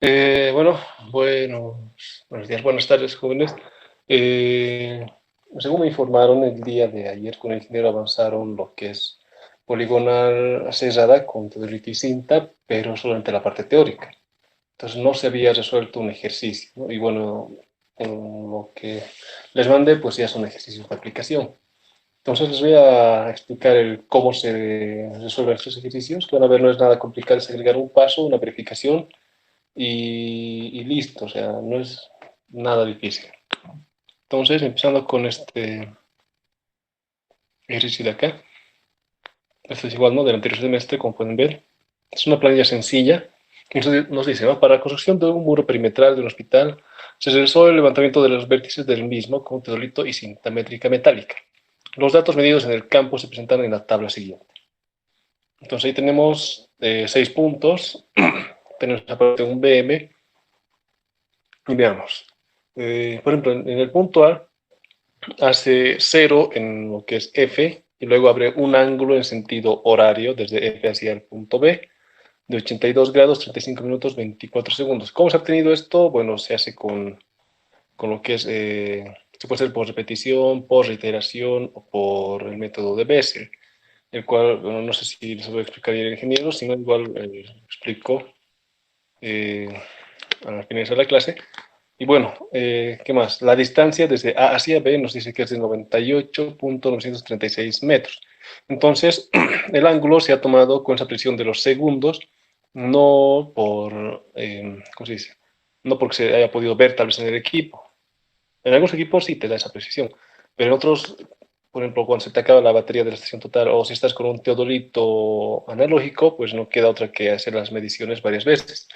Bueno, buenos días, buenas tardes, jóvenes. Eh, Según me informaron el día de ayer con el ingeniero avanzaron lo que es poligonal cerrada con teodolito y cinta, pero solamente la parte teórica. Entonces no se había resuelto un ejercicio, ¿no? Y bueno, en lo que les mandé, pues ya son ejercicios de aplicación. Entonces les voy a explicar cómo se resuelven estos ejercicios, que van a ver no es nada complicado, es agregar un paso, una verificación y listo, o sea, no es nada difícil. Entonces, empezando con este ejercicio de acá, este es igual, ¿no? Del anterior semestre, como pueden ver, es una planilla sencilla. Entonces nos dice, ¿no? Para la construcción de un muro perimetral de un hospital, se realizó el levantamiento de los vértices del mismo con teodolito y cinta métrica metálica. Los datos medidos en el campo se presentan en la tabla siguiente. Entonces ahí tenemos 6 puntos, tenemos aparte un BM, y veamos. Por ejemplo, en el punto A, hace cero en lo que es F y luego abre un ángulo en sentido horario desde F hacia el punto B de 82 grados, 35 minutos, 24 segundos. ¿Cómo se ha obtenido esto? Bueno, se hace con lo que es, se puede hacer por repetición, por reiteración o por el método de Bessel, el cual, bueno, no sé si les voy a explicar bien el ingeniero, sino igual explico eh, al finalizar la clase. Y bueno, ¿qué más? La distancia desde A hacia B nos dice que es de 98.936 metros. Entonces, el ángulo se ha tomado con esa presión de los segundos, no por, ¿cómo se dice? No porque se haya podido ver tal vez en el equipo. En algunos equipos sí te da esa precisión, pero en otros, por ejemplo, cuando se te acaba la batería de la estación total o si estás con un teodolito analógico, pues no queda otra que hacer las mediciones varias veces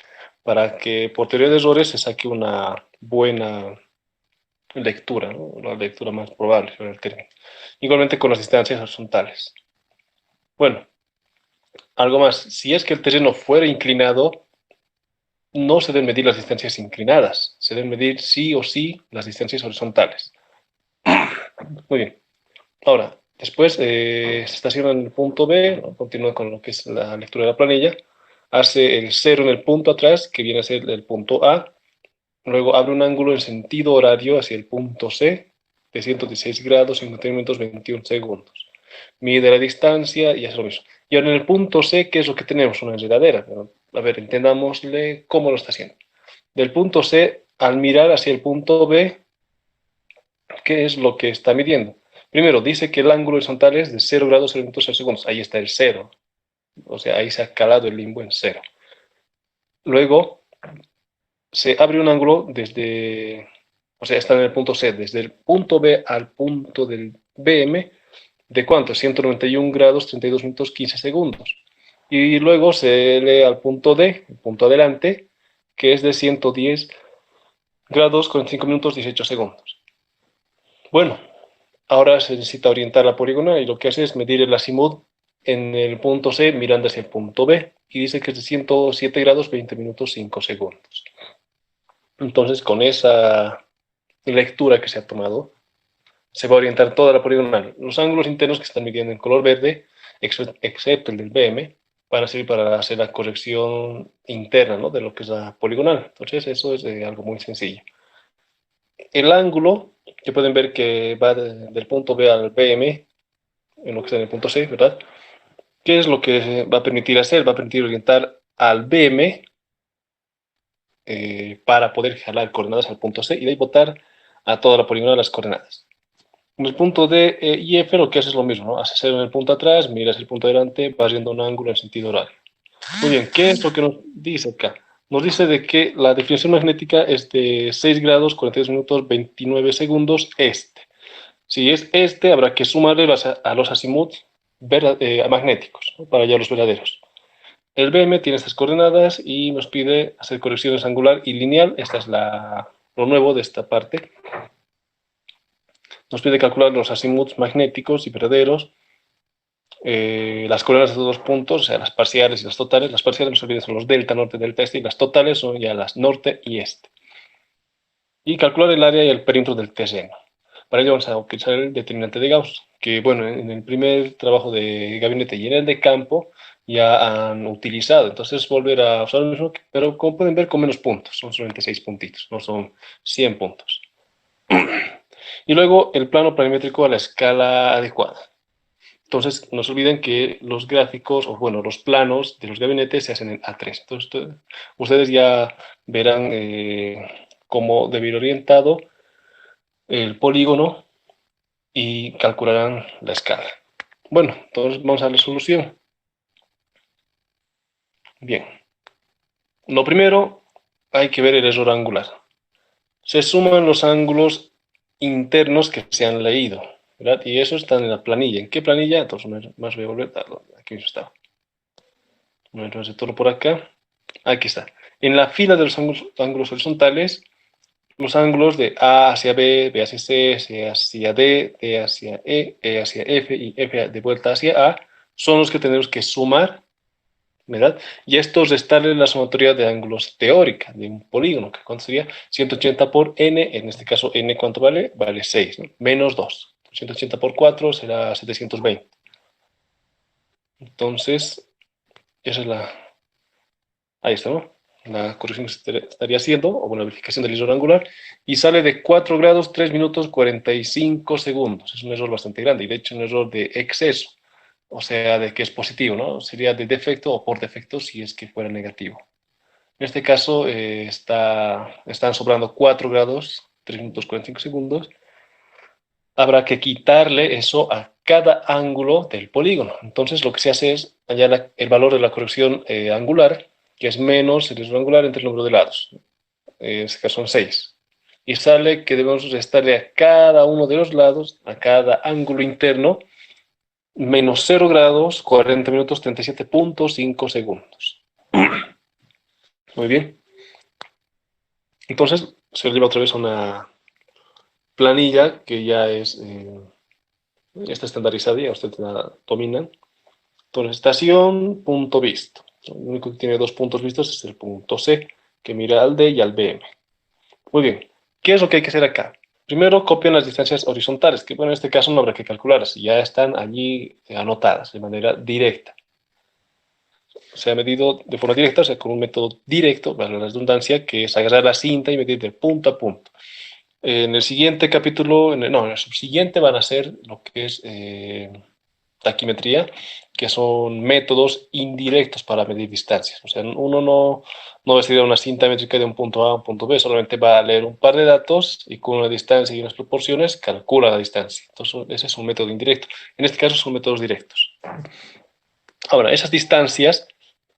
para que por teoría de errores se saque una buena lectura, ¿no? Una lectura más probable sobre el término. Igualmente con las distancias horizontales. Bueno, algo más. Si es que el terreno fuera inclinado, no se deben medir las distancias inclinadas. Se deben medir sí o sí las distancias horizontales. Muy bien. Ahora, después se estaciona en el punto B, ¿no? Continúa con lo que es la lectura de la planilla. Hace el cero en el punto atrás, que viene a ser el punto A. Luego abre un ángulo en sentido horario hacia el punto C de 116 grados, 51 minutos, 21 segundos. Mide la distancia y hace lo mismo. Y ahora en el punto C, ¿qué es lo que tenemos? Una enredadera. A ver, entendámosle cómo lo está haciendo. Del punto C, al mirar hacia el punto B, ¿qué es lo que está midiendo? Primero, dice que el ángulo horizontal es de 0 grados, 0 minutos, 0 segundos. Ahí está el cero. O sea, ahí se ha calado el limbo en cero. Luego, se abre un ángulo desde, o sea, está en el punto C, desde el punto B al punto del BM, ¿de cuánto? 191 grados, 32 minutos, 15 segundos. Y luego se lee al punto D, el punto adelante, que es de 110 grados, 45 minutos, 18 segundos. Bueno, ahora se necesita orientar la poligonal y lo que hace es medir el azimut en el punto C mirando hacia el punto B y dice que es de 107 grados, 20 minutos, 5 segundos. Entonces, con esa lectura que se ha tomado, se va a orientar toda la poligonal. Los ángulos internos que están midiendo en color verde, excepto el del BM, van a servir para hacer la corrección interna, ¿no? De lo que es la poligonal. Entonces, eso es algo muy sencillo. El ángulo, que pueden ver que va del punto B al BM, en lo que está en el punto C, ¿verdad? ¿Qué es lo que va a permitir hacer? Va a permitir orientar al BM para poder jalar coordenadas al punto C y de ahí botar a toda la poligonal las coordenadas. En el punto D y F lo que haces es lo mismo, ¿no? Haces cero en el punto atrás, miras el punto delante, vas viendo un ángulo en sentido horario. Muy bien, ¿qué es lo que nos dice acá? Nos dice de que la definición magnética es de 6 grados, 42 minutos, 29 segundos este. Si es este, habrá que sumarle a los azimuts magnéticos, ¿no? Para hallar los verdaderos. El BM tiene estas coordenadas y nos pide hacer correcciones angular y lineal. Esta es lo nuevo de esta parte. Nos pide calcular los azimuts magnéticos y verdaderos, las coordenadas de todos los puntos, o sea, las parciales y las totales. Las parciales, no se olviden, son los delta, norte, delta, este, y las totales son ya las norte y este. Y calcular el área y el perímetro del terreno. Para ello vamos a utilizar el determinante de Gauss, que bueno, en el primer trabajo de gabinete y en el de campo ya han utilizado. Entonces volver a usar lo mismo, pero como pueden ver con menos puntos, son solamente 6 puntitos, no son 100 puntos. Y luego el plano planimétrico a la escala adecuada. Entonces, no se olviden que los gráficos, o bueno, los planos de los gabinetes se hacen en A3. Entonces, ustedes ya verán cómo debe ir orientado el polígono y calcularán la escala. Bueno, entonces vamos a la solución. Bien. Lo primero, hay que ver el error angular. Se suman los ángulos internos que se han leído, ¿verdad? Y eso está en la planilla. ¿En qué planilla? Entonces, más voy a volver. Aquí está. Me retorno por acá. Aquí está. En la fila de los ángulos horizontales, los ángulos de A hacia B, B hacia C, C hacia D, D hacia E hacia F y F de vuelta hacia A son los que tenemos que sumar, ¿verdad? Y esto restarle la sumatoria de ángulos teórica de un polígono, que ¿cuánto sería? 180 por n, en este caso n, ¿cuánto vale? Vale 6, ¿no? Menos 2. 180 por 4 será 720. Entonces, esa es la... Ahí está, ¿no? La corrección que se estaría haciendo, o una verificación del error angular, y sale de 4 grados 3 minutos 45 segundos. Es un error bastante grande, y de hecho un error de exceso, o sea, de que es positivo, ¿no? Sería de defecto o por defecto si es que fuera negativo. En este caso están sobrando 4 grados 3 minutos 45 segundos. Habrá que quitarle eso a cada ángulo del polígono. Entonces lo que se hace es hallar el valor de la corrección angular, que es menos el error angular entre el número de lados. En este caso son 6. Y sale que debemos restarle a cada uno de los lados, a cada ángulo interno, menos 0 grados, 40 minutos, 37.5 segundos. Muy bien. Entonces se lo lleva otra vez a una planilla que ya está estandarizada, ya ustedes la dominan. Entonces, estación, punto visto. Lo único que tiene 2 puntos vistos es el punto C, que mira al D y al BM. Muy bien. ¿Qué es lo que hay que hacer acá? Primero copian las distancias horizontales, que bueno, en este caso no habrá que calcularlas, ya están allí anotadas de manera directa. Se ha medido de forma directa, o sea, con un método directo, para la redundancia, que es agarrar la cinta y medir de punto a punto. En el siguiente capítulo, en el subsiguiente van a ser lo que es taquimetría, que son métodos indirectos para medir distancias. O sea, uno no va a estudiar una cinta métrica de un punto A a un punto B, solamente va a leer un par de datos y con una distancia y unas proporciones calcula la distancia. Entonces, ese es un método indirecto. En este caso son métodos directos. Ahora, esas distancias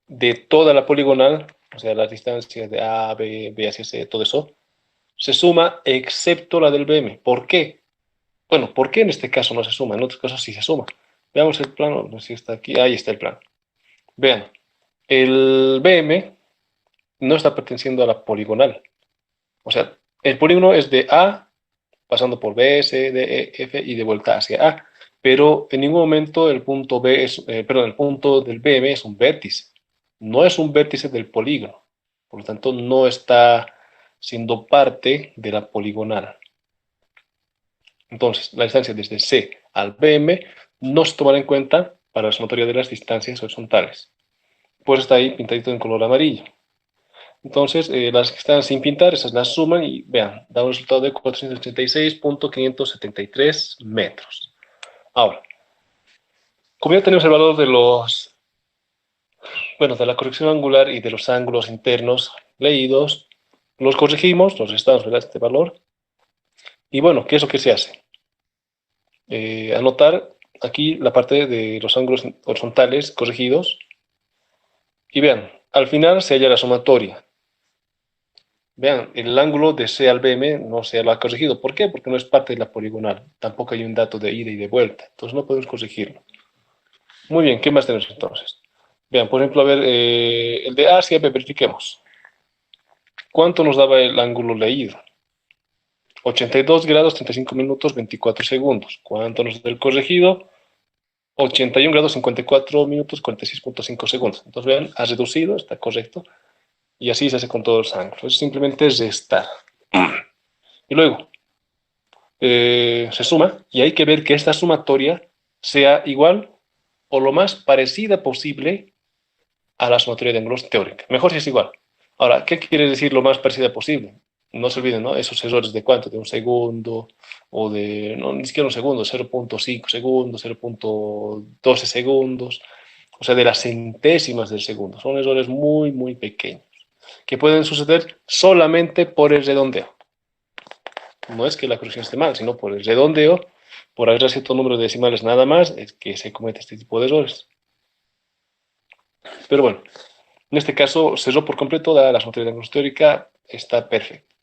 de toda la poligonal, o sea, las distancias de A, B, B hacia C, todo eso, se suma excepto la del BM. ¿Por qué? Bueno, ¿por qué en este caso no se suma? En otros casos sí se suma. Veamos el plano, no sé si está aquí, ahí está el plano. Vean, el BM no está perteneciendo a la poligonal. O sea, el polígono es de A, pasando por B, C, D, E, F y de vuelta hacia A. Pero en ningún momento el punto B es, perdón, el punto del BM es un vértice. No es un vértice del polígono. Por lo tanto, no está siendo parte de la poligonal. Entonces, la distancia desde C al BM no se tomará en cuenta para la sumatoria de las distancias horizontales. Pues está ahí pintadito en color amarillo. Entonces, las que están sin pintar, esas las suman y vean, da un resultado de 486.573 metros. Ahora, como ya tenemos el valor de de la corrección angular y de los ángulos internos leídos, los corregimos, los restamos, ¿verdad? Este valor. Y bueno, ¿qué es lo que se hace? Anotar aquí la parte de los ángulos horizontales corregidos. Y vean, al final se halla la sumatoria. Vean, el ángulo de C al BM no se lo ha corregido. ¿Por qué? Porque no es parte de la poligonal. Tampoco hay un dato de ida y de vuelta. Entonces no podemos corregirlo. Muy bien, ¿qué más tenemos entonces? Vean, por ejemplo, a ver, el de A hacia B, verifiquemos. ¿Cuánto nos daba el ángulo leído? 82 grados, 35 minutos, 24 segundos. ¿Cuánto nos da el corregido? 81 grados, 54 minutos, 46.5 segundos. Entonces, vean, ha reducido, está correcto. Y así se hace con todos los ángulos. Es simplemente restar. Y luego, se suma y hay que ver que esta sumatoria sea igual o lo más parecida posible a la sumatoria de ángulos teórica. Mejor si es igual. Ahora, ¿qué quiere decir lo más parecida posible? No se olviden, ¿no? Esos errores de cuánto, de un segundo, o de, no, ni siquiera un segundo, 0,5 segundos, 0,12 segundos, o sea, de las centésimas del segundo. Son errores muy, muy pequeños, que pueden suceder solamente por el redondeo. No es que la corrección esté mal, sino por el redondeo, por agregar cierto número de decimales nada más, es que se comete este tipo de errores. Pero bueno, en este caso cerró por completo la sumatoria de ángulos teórica, está perfecto.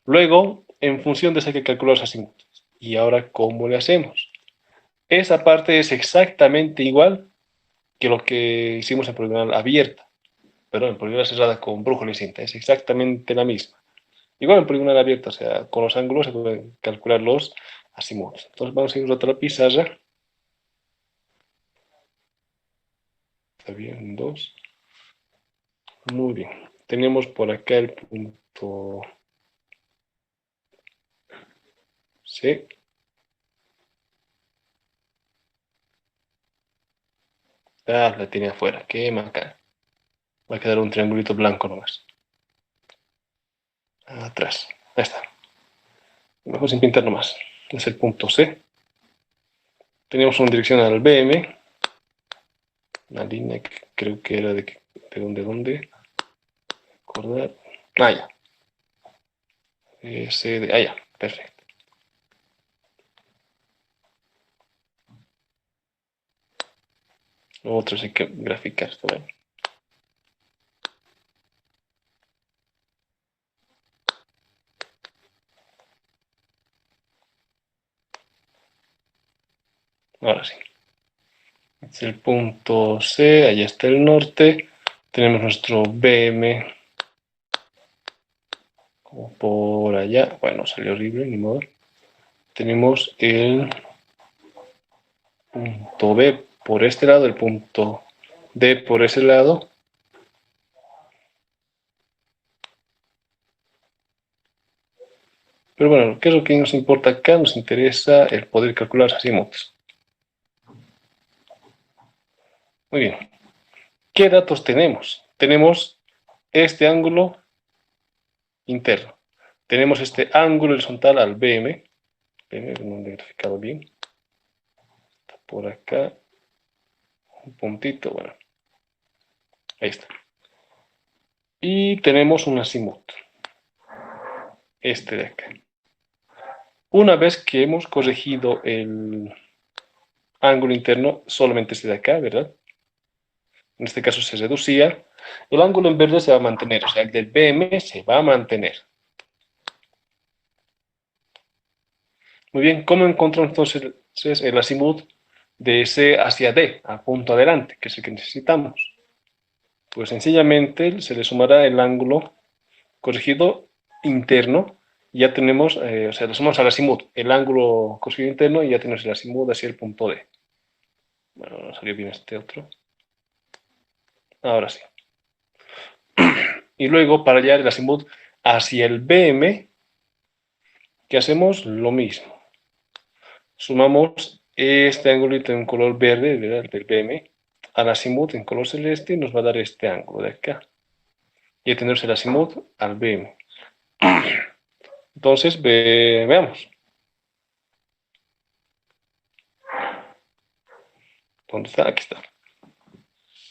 Luego, en función de eso hay que calcular los azimutos. ¿Y ahora cómo le hacemos? Esa parte es exactamente igual que lo que hicimos en poligonal abierta. Perdón, en poligonal cerrada con brújula y cinta. Es exactamente la misma. Igual en poligonal abierta, o sea, con los ángulos se pueden calcular los azimutos. Entonces vamos a ir a otra pizarra. Está bien, dos. Muy bien. Tenemos por acá el punto C. Ah, la tiene afuera. Qué macana. Va a quedar un triangulito blanco nomás. Atrás. Ahí está. Mejor sin pintar nomás. Es el punto C. Tenemos una dirección al BM. Una línea que creo que era de dónde. Acordar. Ah, ya. Ah, ya. Perfecto. Lo otro hay que graficar esto. ¿Vale? Ahora sí. Este es el punto C. Allá está el norte. Tenemos nuestro BM. Como por allá. Bueno, salió horrible, ni modo. Tenemos el punto B por este lado, el punto D por ese lado. Pero bueno, ¿qué es lo que nos importa acá? Nos interesa el poder calcular azimutos. Muy bien. ¿Qué datos tenemos? Tenemos este ángulo interno. Tenemos este ángulo horizontal al BM. No he graficado bien. Está por acá. Un puntito, bueno. Ahí está. Y tenemos un azimuto. Este de acá. Una vez que hemos corregido el ángulo interno, solamente este de acá, ¿verdad? En este caso se reducía. El ángulo en verde se va a mantener, o sea, el del BM se va a mantener. Muy bien, ¿cómo encontramos entonces el azimut de C hacia D, a punto adelante, que es el que necesitamos? Pues sencillamente se le sumará el ángulo corregido interno, y ya tenemos, o sea, le sumamos al azimut el ángulo corregido interno y ya tenemos el azimut hacia el punto D. Bueno, no salió bien este otro. Ahora sí. Y luego, para hallar el azimut hacia el BM, ¿qué hacemos? Lo mismo. Sumamos este ángulo en color verde, ¿verdad? Del BM, al azimut en color celeste y nos va a dar este ángulo de acá. Y ya tenemos el azimut al BM. Entonces, veamos. ¿Dónde está? Aquí está.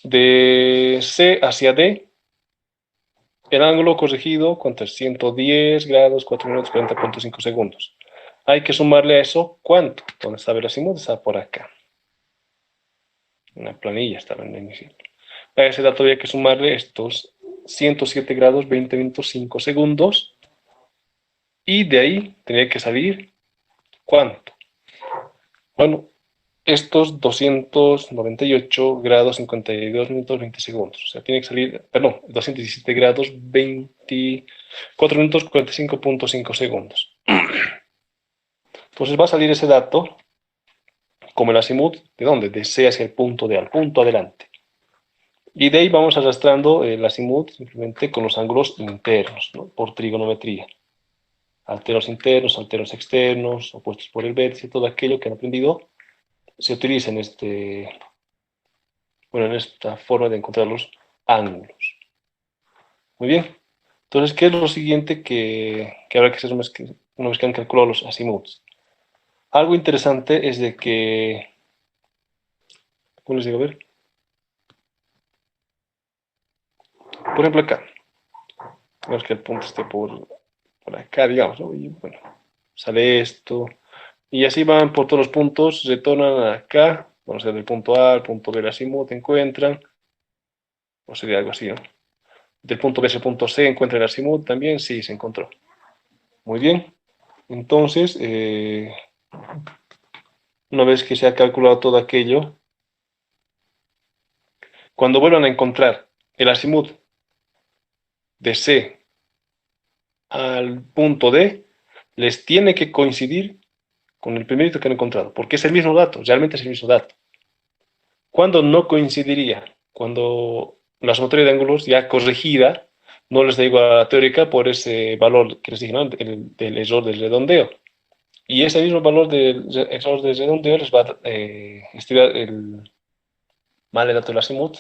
De C hacia D, el ángulo corregido, ¿cuánto es? 110 grados, 4 minutos, 40.5 segundos. Hay que sumarle a eso, ¿cuánto? ¿Dónde está el azimut? Está por acá. Una planilla estaba en la inicial. A ese dato había que sumarle estos 107 grados, 20 minutos, 5 segundos. Y de ahí tenía que salir, ¿cuánto? Bueno, estos 298 grados, 52 minutos, 20 segundos. O sea, tiene que salir, perdón, 217 grados, 24 minutos, 45.5 segundos. Entonces va a salir ese dato como el azimut, ¿de dónde? De C hacia el punto D, al punto adelante. Y de ahí vamos arrastrando el azimut simplemente con los ángulos internos, ¿no? Por trigonometría. Alteros internos, alteros externos, opuestos por el vértice, todo aquello que han aprendido se utiliza en en esta forma de encontrarlos ángulos. Muy bien. Entonces, ¿qué es lo siguiente que habrá que hacer una vez que han calculado los azimuts? Algo interesante es de que, ¿cómo les digo? A ver. Por ejemplo, acá. Vemos que el punto esté por acá, digamos, ¿no? Y bueno, sale esto. Y así van por todos los puntos, retornan acá. Vamos a ver del punto A al punto B el azimut, encuentran. O sería algo así, ¿no? Del punto B al punto C encuentra el azimut también. Sí, se encontró. Muy bien. Entonces, una vez que se ha calculado todo aquello, cuando vuelvan a encontrar el azimut de C al punto D, les tiene que coincidir con el primerito que han encontrado, porque es el mismo dato, realmente es el mismo dato. ¿Cuándo no coincidiría? Cuando la sumatoria de ángulos ya corregida no les da igual a la teórica por ese valor que les dije, ¿no? Del error del redondeo. Y ese mismo valor del error del redondeo les va a estirar el mal dato del azimut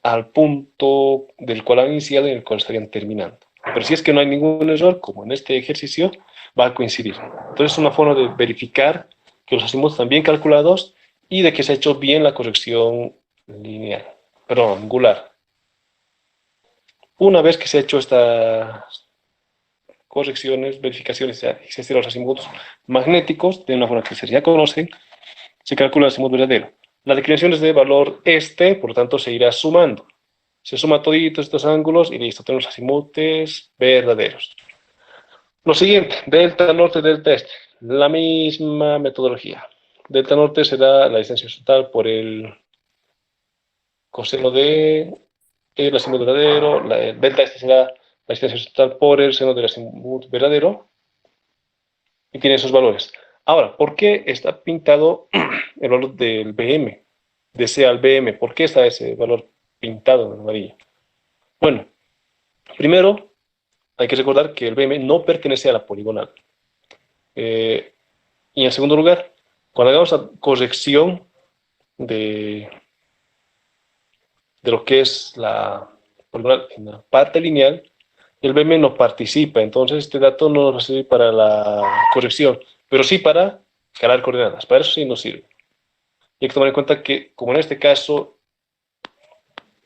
al punto del cual han iniciado y en el cual estarían terminando. Pero si es que no hay ningún error, como en este ejercicio, va a coincidir. Entonces es una forma de verificar que los azimuts están bien calculados y de que se ha hecho bien la corrección lineal, perdón, angular. Una vez que se ha hecho estas correcciones, verificaciones, ya existen los azimuts magnéticos, de una forma que ustedes ya conocen, se calcula el azimut verdadero. La declinación es de valor este, por lo tanto se irá sumando. Se suma toditos estos ángulos y listo, tenemos azimutes verdaderos. Lo siguiente, delta norte, delta este. La misma metodología. Delta norte será la distancia horizontal por el coseno de el azimut verdadero. Delta este será la distancia horizontal por el seno del azimut verdadero. Y tiene esos valores. Ahora, ¿por qué está pintado el valor del BM? De C al BM. ¿Por qué está ese valor pintado en amarillo? Bueno, primero hay que recordar que el BM no pertenece a la poligonal. Y en segundo lugar, cuando hagamos la corrección de, de lo que es la poligonal en la parte lineal, el BM no participa, entonces este dato no nos va a servir para la corrección, pero sí para escalar coordenadas, para eso sí nos sirve. Y hay que tomar en cuenta que, como en este caso,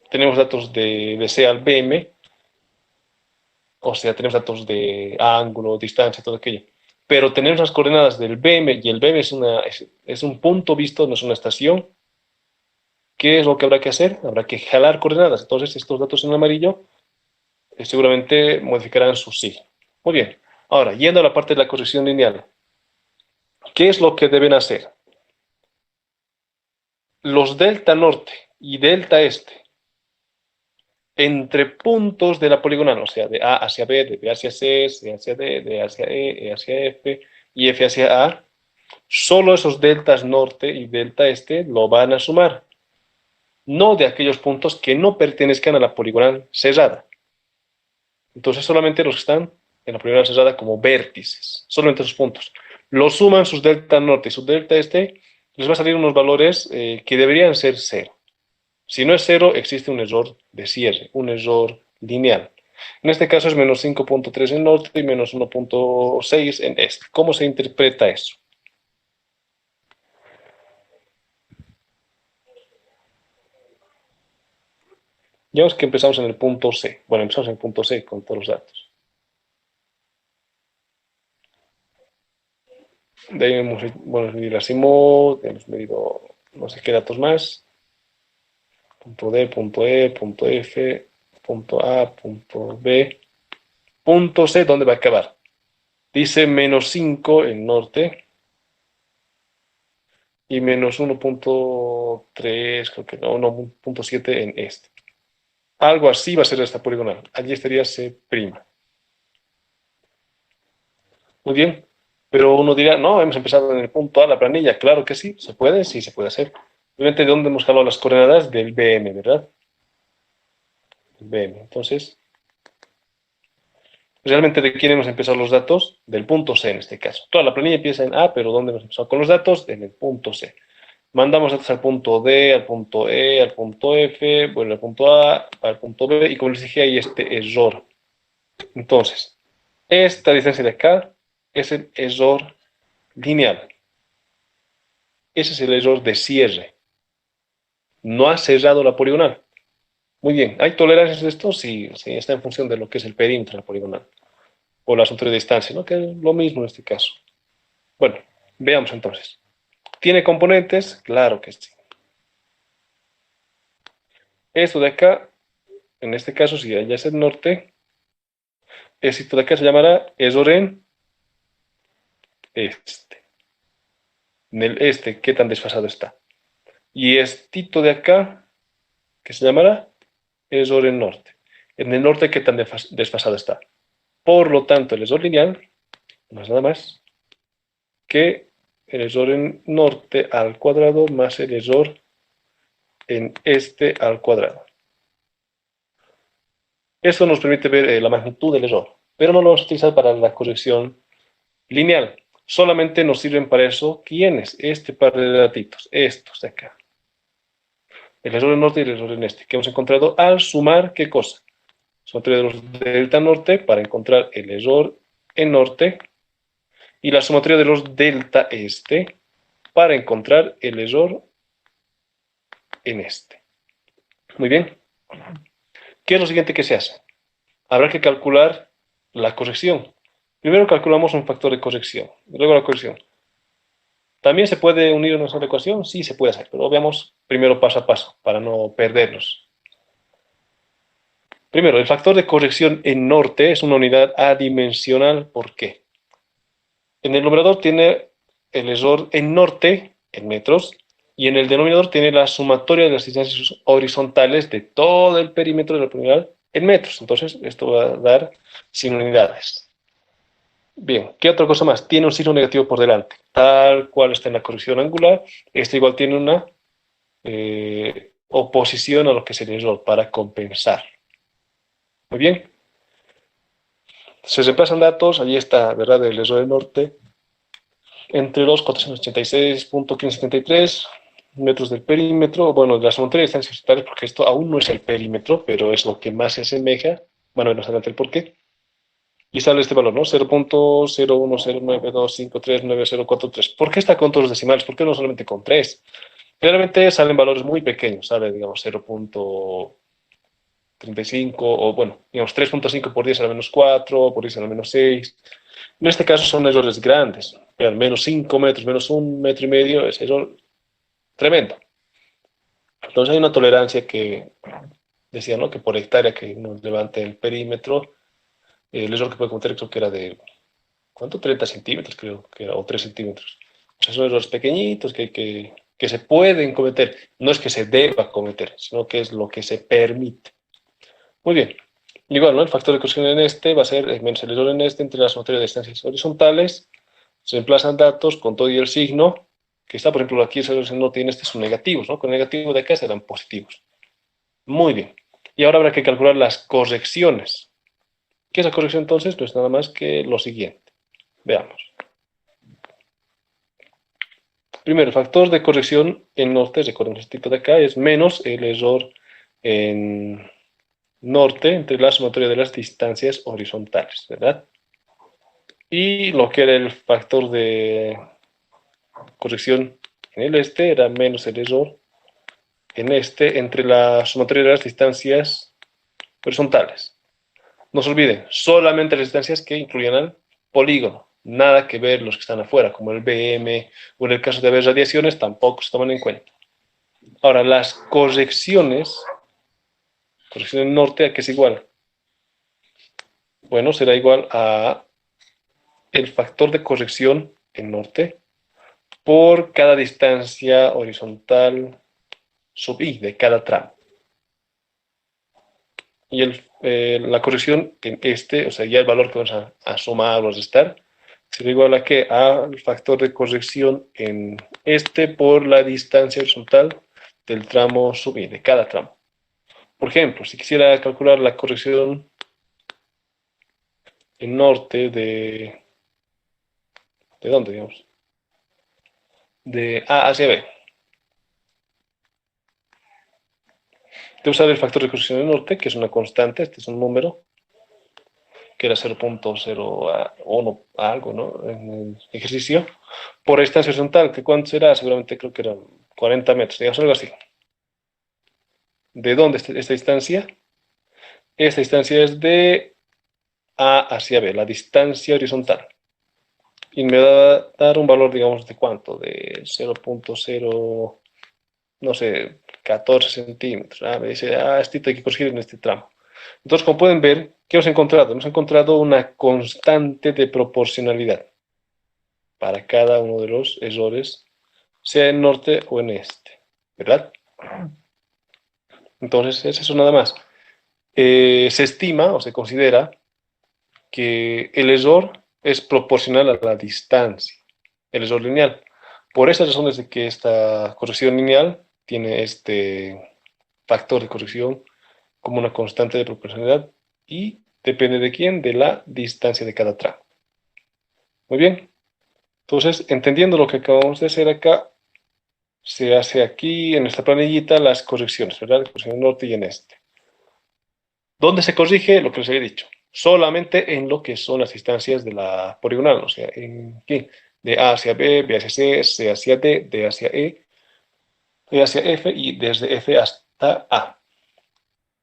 tenemos datos de C al BM, o sea, tenemos datos de ángulo, distancia, todo aquello. Pero tenemos las coordenadas del BM y el BM es un punto visto, no es una estación. ¿Qué es lo que habrá que hacer? Habrá que jalar coordenadas. Entonces, estos datos en amarillo seguramente modificarán su signo. Muy bien. Ahora, yendo a la parte de la corrección lineal. ¿Qué es lo que deben hacer? Los delta norte y delta este entre puntos de la poligonal, o sea, de A hacia B, de B hacia C, C hacia D, D hacia E hacia F y F hacia A, solo esos deltas norte y delta este lo van a sumar, no de aquellos puntos que no pertenezcan a la poligonal cerrada. Entonces solamente los que están en la poligonal cerrada como vértices, solamente esos puntos. Los suman sus delta norte y sus delta este, les va a salir unos valores que deberían ser cero. Si no es cero, existe un error de cierre, un error lineal. En este caso es menos 5.3 en norte y menos 1.6 en este. ¿Cómo se interpreta eso? Ya vemos que empezamos en el punto C. Bueno, empezamos en el punto C con todos los datos. De ahí hemos medido azimut, hemos medido no sé qué datos más. Punto D, punto E, punto F, punto A, punto B. Punto C, ¿dónde va a acabar? Dice menos 5 en norte y menos 1.3, creo que no, 1.7 en este. Algo así va a ser esta poligonal. Allí estaría C'. Muy bien. Pero uno dirá, no, hemos empezado en el punto A, la planilla. Claro que sí se puede hacer. Obviamente, ¿de dónde hemos jalado las coordenadas? Del BM, ¿verdad? Del BM. Entonces, realmente, ¿de quién hemos empezado los datos? Del punto C en este caso. Toda la planilla empieza en A, pero ¿dónde hemos empezado con los datos? En el punto C. Mandamos datos al punto D, al punto E, al punto F, bueno, al punto A, al punto B, y como les dije, hay este error. Entonces, esta distancia de acá es el error lineal. Ese es el error de cierre. No ha cerrado la poligonal. Muy bien, ¿hay tolerancias de esto? Sí, sí, está en función de lo que es el perímetro de la poligonal. O la suma de distancia, ¿no? Que es lo mismo en este caso. Bueno, veamos entonces. ¿Tiene componentes? Claro que sí. Esto de acá, en este caso, si ya es el norte, esto de acá se llamará error en este. En el este, ¿qué tan desfasado está? Y estito de acá, que se llamará error en norte. En el norte, ¿qué tan desfasado está? Por lo tanto, el error lineal no es nada más que el error en norte al cuadrado más el error en este al cuadrado. Eso nos permite ver la magnitud del error, pero no lo vamos a utilizar para la corrección lineal. Solamente nos sirven para eso, ¿quiénes? Este par de datitos, estos de acá. El error en norte y el error en este, que hemos encontrado al sumar, ¿qué cosa? Sumatoria de los delta norte para encontrar el error en norte y la sumatoria de los delta este para encontrar el error en este. Muy bien. ¿Qué es lo siguiente que se hace? Habrá que calcular la corrección. Primero calculamos un factor de corrección, luego la corrección. ¿También se puede unir una sola ecuación? Sí, se puede hacer, pero veamos primero paso a paso para no perdernos. Primero, el factor de corrección en norte es una unidad adimensional. ¿Por qué? En el numerador tiene el error en norte, en metros, y en el denominador tiene la sumatoria de las distancias horizontales de todo el perímetro de la poligonal en metros. Entonces, esto va a dar 100 unidades. Bien, ¿qué otra cosa más? Tiene un signo negativo por delante, tal cual está en la corrección angular. Este igual tiene una oposición a lo que es el error para compensar. Muy bien. Se reemplazan datos, allí está, ¿verdad? El error del norte, entre los 486.1573 metros del perímetro, bueno, de las montañas de distancias totales, porque esto aún no es el perímetro, pero es lo que más se asemeja. Bueno, más adelante el porqué. Y sale este valor, ¿no? 0.01092539043. ¿Por qué está con todos los decimales? ¿Por qué no solamente con 3? Generalmente salen valores muy pequeños, sale, digamos, 0.35 o, bueno, digamos, 3.5 por 10 a la menos 4, por 10 a la menos 6. En este caso son errores grandes, menos 5 metros, menos 1,5 metros, es error tremendo. Entonces hay una tolerancia que decía, ¿no? Que por hectárea que uno levante el perímetro, el error que puede cometer creo que era de, ¿cuánto? 30 centímetros creo que era, o 3 centímetros. O sea, son errores pequeñitos que se pueden cometer. No es que se deba cometer, sino que es lo que se permite. Muy bien. Igual, ¿no? El factor de corrección en este va a ser menos el error en este entre las materias de distancias horizontales. Se reemplazan datos con todo y el signo, que está, por ejemplo, aquí el no tiene este son negativos, ¿no? Con el negativo de acá serán positivos. Muy bien. Y ahora habrá que calcular las correcciones. ¿Qué es la corrección entonces? No es nada más que lo siguiente. Veamos. Primero, el factor de corrección en norte, recuerden este tipo de acá, es menos el error en norte entre la sumatoria de las distancias horizontales, ¿verdad? Y lo que era el factor de corrección en el este era menos el error en este entre la sumatoria de las distancias horizontales. No se olviden, solamente las distancias que incluyen al polígono. Nada que ver los que están afuera, como el BM o en el caso de haber radiaciones, tampoco se toman en cuenta. Ahora, las corrección en norte, ¿a qué es igual? Bueno, será igual a el factor de corrección en norte por cada distancia horizontal sub i de cada tramo. Y la corrección en este, o sea, ya el valor que vamos a sumar o a restar, será igual a que al factor de corrección en este por la distancia horizontal del tramo sub i, de cada tramo. Por ejemplo, si quisiera calcular la corrección en norte ¿de dónde, digamos? De A hacia B. de usar el factor de corrección del norte, que es una constante, este es un número, que era 0.01 algo, ¿no? En el ejercicio, por distancia horizontal, que cuánto será, seguramente creo que eran 40 metros, digamos algo así. ¿De dónde es esta distancia? Esta distancia es de A hacia B, la distancia horizontal. Y me va a dar un valor, digamos, ¿de cuánto? De 0.0, no sé, 14 centímetros. Me dice, esto hay que corregir en este tramo. Entonces, como pueden ver, ¿qué hemos encontrado? Hemos encontrado una constante de proporcionalidad para cada uno de los errores, sea en norte o en este, ¿verdad? Entonces, es eso nada más. Se estima o se considera que el error es proporcional a la distancia, el error lineal. Por esas razones de que esta corrección lineal tiene este factor de corrección como una constante de proporcionalidad y depende de quién, de la distancia de cada tramo. Muy bien, entonces entendiendo lo que acabamos de hacer acá, se hace aquí en esta planillita las correcciones, ¿verdad? Corrección en norte y en este. ¿Dónde se corrige? Lo que les había dicho. Solamente en lo que son las distancias de la poligonal, o sea, en ¿qué? De A hacia B, B hacia C, C hacia D, D hacia E, E hacia F y desde F hasta A.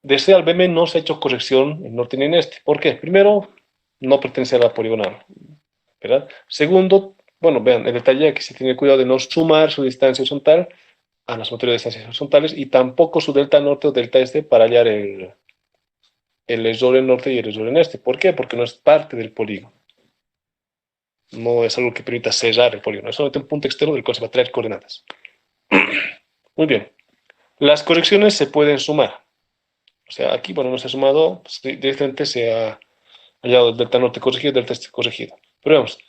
De C al BM no se ha hecho corrección en norte ni en este. ¿Por qué? Primero, no pertenece a la poligonal, ¿verdad? Segundo, bueno, vean, el detalle aquí se tiene cuidado de no sumar su distancia horizontal a la sumatoria de distancias horizontales y tampoco su delta norte o delta este para hallar el error en norte y el error en este. ¿Por qué? Porque no es parte del polígono. No es algo que permita cerrar el polígono. Es solamente un punto externo del cual se va a traer coordenadas. Muy bien. Las correcciones se pueden sumar. O sea, aquí, bueno, no se ha sumado, pues, directamente se ha hallado el delta norte corregido y el delta este corregido. Pero vamos,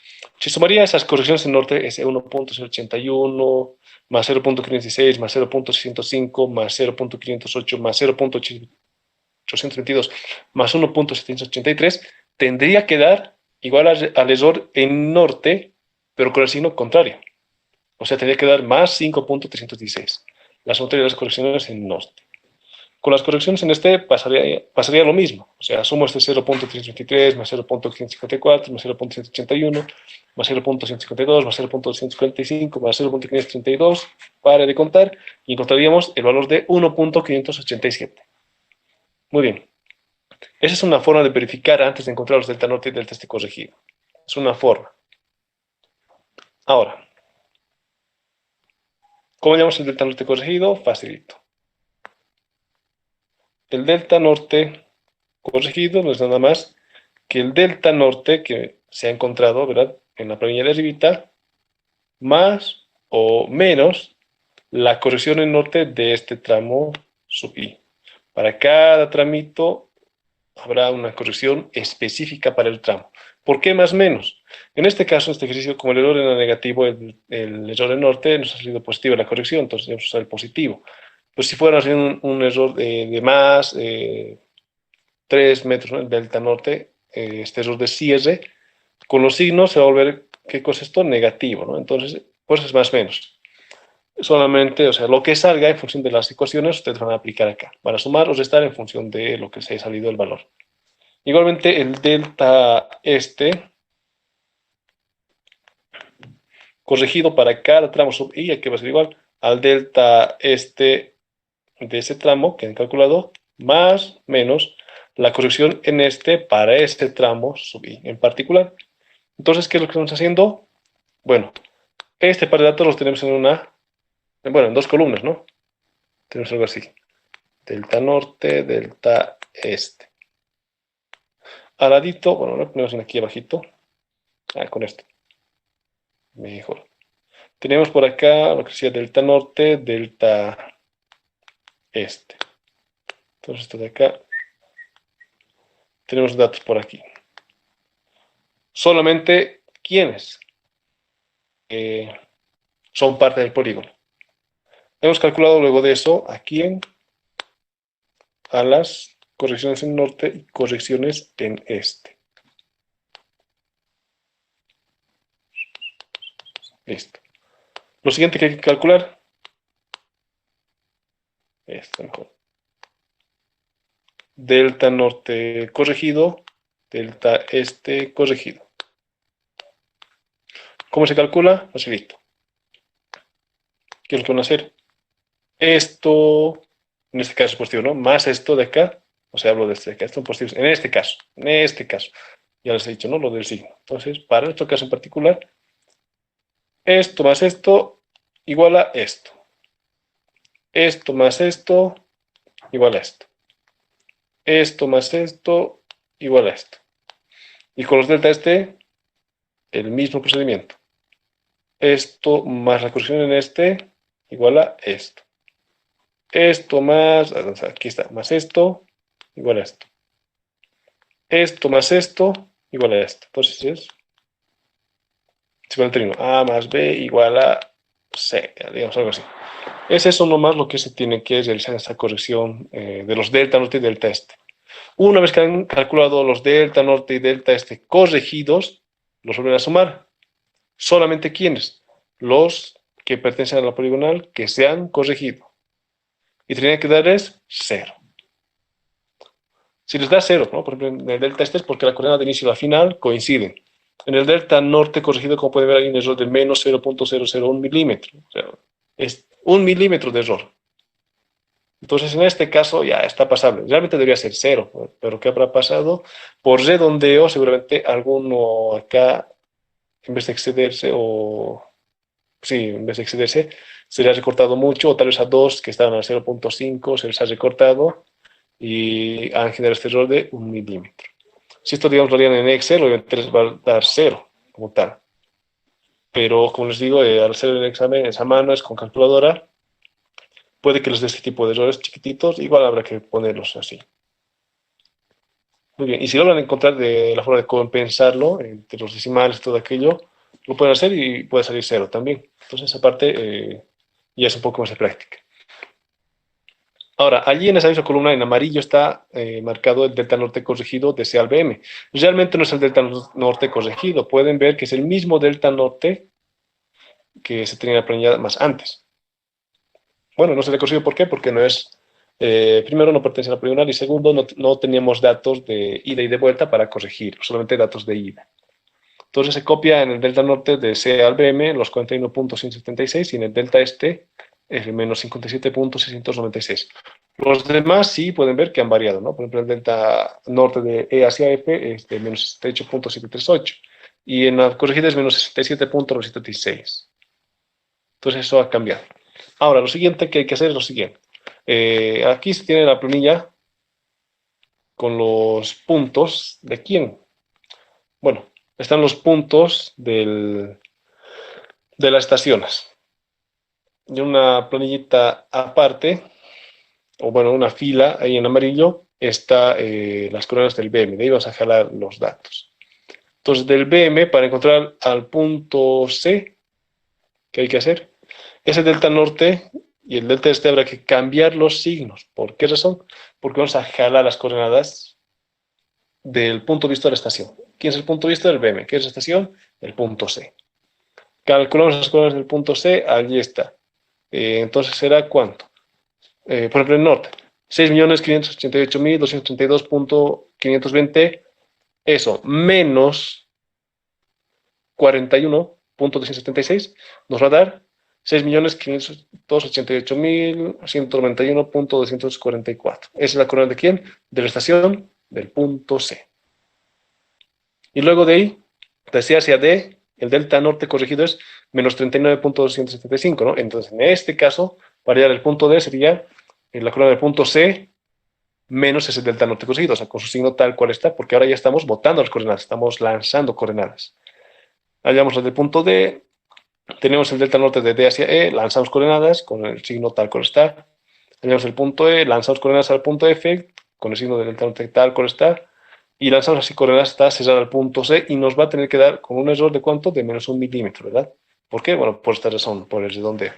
si sumaría esas correcciones en norte, es 1.081 más 0.516 más 0.605 más 0.508 más 0.822 más 1.783, tendría que dar igual al error en norte, pero con el signo contrario. O sea, tendría que dar más 5.316. La suma de las correcciones en norte. Con las correcciones en este pasaría lo mismo. O sea, sumo este 0.323 más 0.554 más 0.181 más 0.152 más 0.245 más 0.532, para de contar, y encontraríamos el valor de 1.587. Muy bien. Esa es una forma de verificar antes de encontrar los delta norte y delta este corregido. Es una forma. Ahora, ¿cómo llamamos el delta norte corregido? Facilito. El delta norte corregido no es nada más que el delta norte que se ha encontrado, ¿verdad? En la planilla de arribita, más o menos la corrección en norte de este tramo sub i. Para cada tramito habrá una corrección específica para el tramo. ¿Por qué más o menos? En este caso, en este ejercicio, como el error era negativo, el error en norte nos ha salido positivo la corrección, entonces debemos usar el positivo. Pues si fuera un error de más 3 metros, ¿no? En delta norte, este error de cierre, con los signos se va a volver, ¿qué cosa es esto? Negativo, ¿no? Entonces, pues es más o menos. Solamente, o sea, lo que salga en función de las ecuaciones, ustedes van a aplicar acá. Van a sumar o restar en función de lo que se haya salido el valor. Igualmente, el delta este, corregido para cada tramo sub i, aquí va a ser igual al delta este de ese tramo que han calculado, más menos la corrección en este para este tramo sub i en particular. Entonces, ¿qué es lo que estamos haciendo? Bueno, este par de datos los tenemos en dos columnas, ¿no? Tenemos algo así. Delta norte, delta este. Al ladito, bueno, lo ponemos aquí abajito. Con esto. Mejor. Tenemos por acá lo que decía delta norte, delta este. Entonces esto de acá. Tenemos datos por aquí. Solamente quienes son parte del polígono. Hemos calculado luego de eso a quién, a las correcciones en norte y correcciones en este. Listo. Lo siguiente que hay que calcular, esto mejor. delta norte corregido, delta este corregido. ¿Cómo se calcula? Facilito. ¿Qué es lo que van a hacer? Esto, en este caso es positivo, ¿no? Más esto de acá, o sea, hablo de este de acá, esto es positivo, en este caso, ya les he dicho, ¿no? Lo del signo. Entonces, para nuestro caso en particular, esto más esto igual a esto. Esto más esto igual a esto. Esto más esto igual a esto. Y con los delta este, el mismo procedimiento. Esto más la corrección en este igual a esto. Esto más, aquí está, más esto igual a esto. Esto más esto igual a esto. Entonces es igual al trino. A más B igual a C, digamos algo así. Es eso nomás lo que se tiene que realizar esta corrección de los delta norte y delta este. Una vez que han calculado los delta norte y delta este corregidos, los vuelven a sumar. ¿Solamente quiénes? Los que pertenecen a la poligonal que se han corregido. Y tienen que darles 0. Si les da 0, ¿no? Por ejemplo, en el delta este es porque la coordenada de inicio y la final coinciden. En el delta norte corregido, como pueden ver, hay un error de menos 0.001 milímetro. O sea, es 1 milímetro de error. Entonces, en este caso ya está pasable. Realmente debería ser 0, pero ¿qué habrá pasado? Por redondeo, seguramente alguno acá, en vez de excederse, se le ha recortado mucho, o tal vez a 2 que estaban a 0.5 se les ha recortado y han generado este error de 1 milímetro. Si esto, digamos, lo harían en Excel, obviamente les va a dar 0 como tal. Pero, como les digo, al hacer el examen esa mano es con calculadora, puede que les dé este tipo de errores chiquititos, igual habrá que ponerlos así. Muy bien, y si logran encontrar de la forma de compensarlo entre los decimales y todo aquello, lo pueden hacer y puede salir 0 también. Entonces, esa parte ya es un poco más de práctica. Ahora, allí en esa misma columna en amarillo está marcado el delta norte corregido de C al BM. Realmente no es el delta norte corregido. Pueden ver que es el mismo delta norte que se tenía planeado más antes. Bueno, no se le corrigió. ¿Por qué? Porque no es, primero, no pertenece a la poligonal y segundo, no teníamos datos de ida y de vuelta para corregir, solamente datos de ida. Entonces se copia en el delta norte de C al BM los 41.176 y en el delta este el menos 57.696. Los demás sí pueden ver que han variado, ¿no? Por ejemplo, el delta norte de E hacia F es de menos 68.738 y en la corregida es menos 67.976. Entonces eso ha cambiado. Ahora, lo siguiente que hay que hacer es lo siguiente. Aquí se tiene la planilla con los puntos de quién. Bueno, están los puntos de las estaciones. Y una planillita aparte, o bueno, una fila ahí en amarillo, está las coordenadas del BM. De ahí vas a jalar los datos. Entonces, del BM, para encontrar al punto C, ¿qué hay que hacer? Ese delta norte y el delta este habrá que cambiar los signos. ¿Por qué razón? Porque vamos a jalar las coordenadas del punto visto de la estación. ¿Quién es el punto visto del BM? ¿Qué es la estación? El punto C. Calculamos las coordenadas del punto C, allí está. Entonces será ¿cuánto? Por ejemplo, en norte, 6.588.232.520, eso, menos 41.276, nos va a dar 6.588.191.244. Esa es la coordenada de quién? De la estación del punto C. Y luego de ahí, de C hacia D, el delta norte corregido es menos 39.275, ¿no? Entonces, en este caso, para llegar al punto D sería la coordenada del punto C menos ese delta norte corregido, o sea, con su signo tal cual está, porque ahora ya estamos botando las coordenadas, estamos lanzando coordenadas. Hallamos las del punto D, tenemos el delta norte de D hacia E, lanzamos coordenadas con el signo tal cual está. Hallamos el punto E, lanzamos coordenadas al punto F, con el signo del delta norte tal cual está. Y lanzamos así coordenadas hasta cerrar al punto C y nos va a tener que dar con un error de ¿cuánto? De menos 1 milímetro, ¿verdad? ¿Por qué? Bueno, por esta razón, por el redondeo.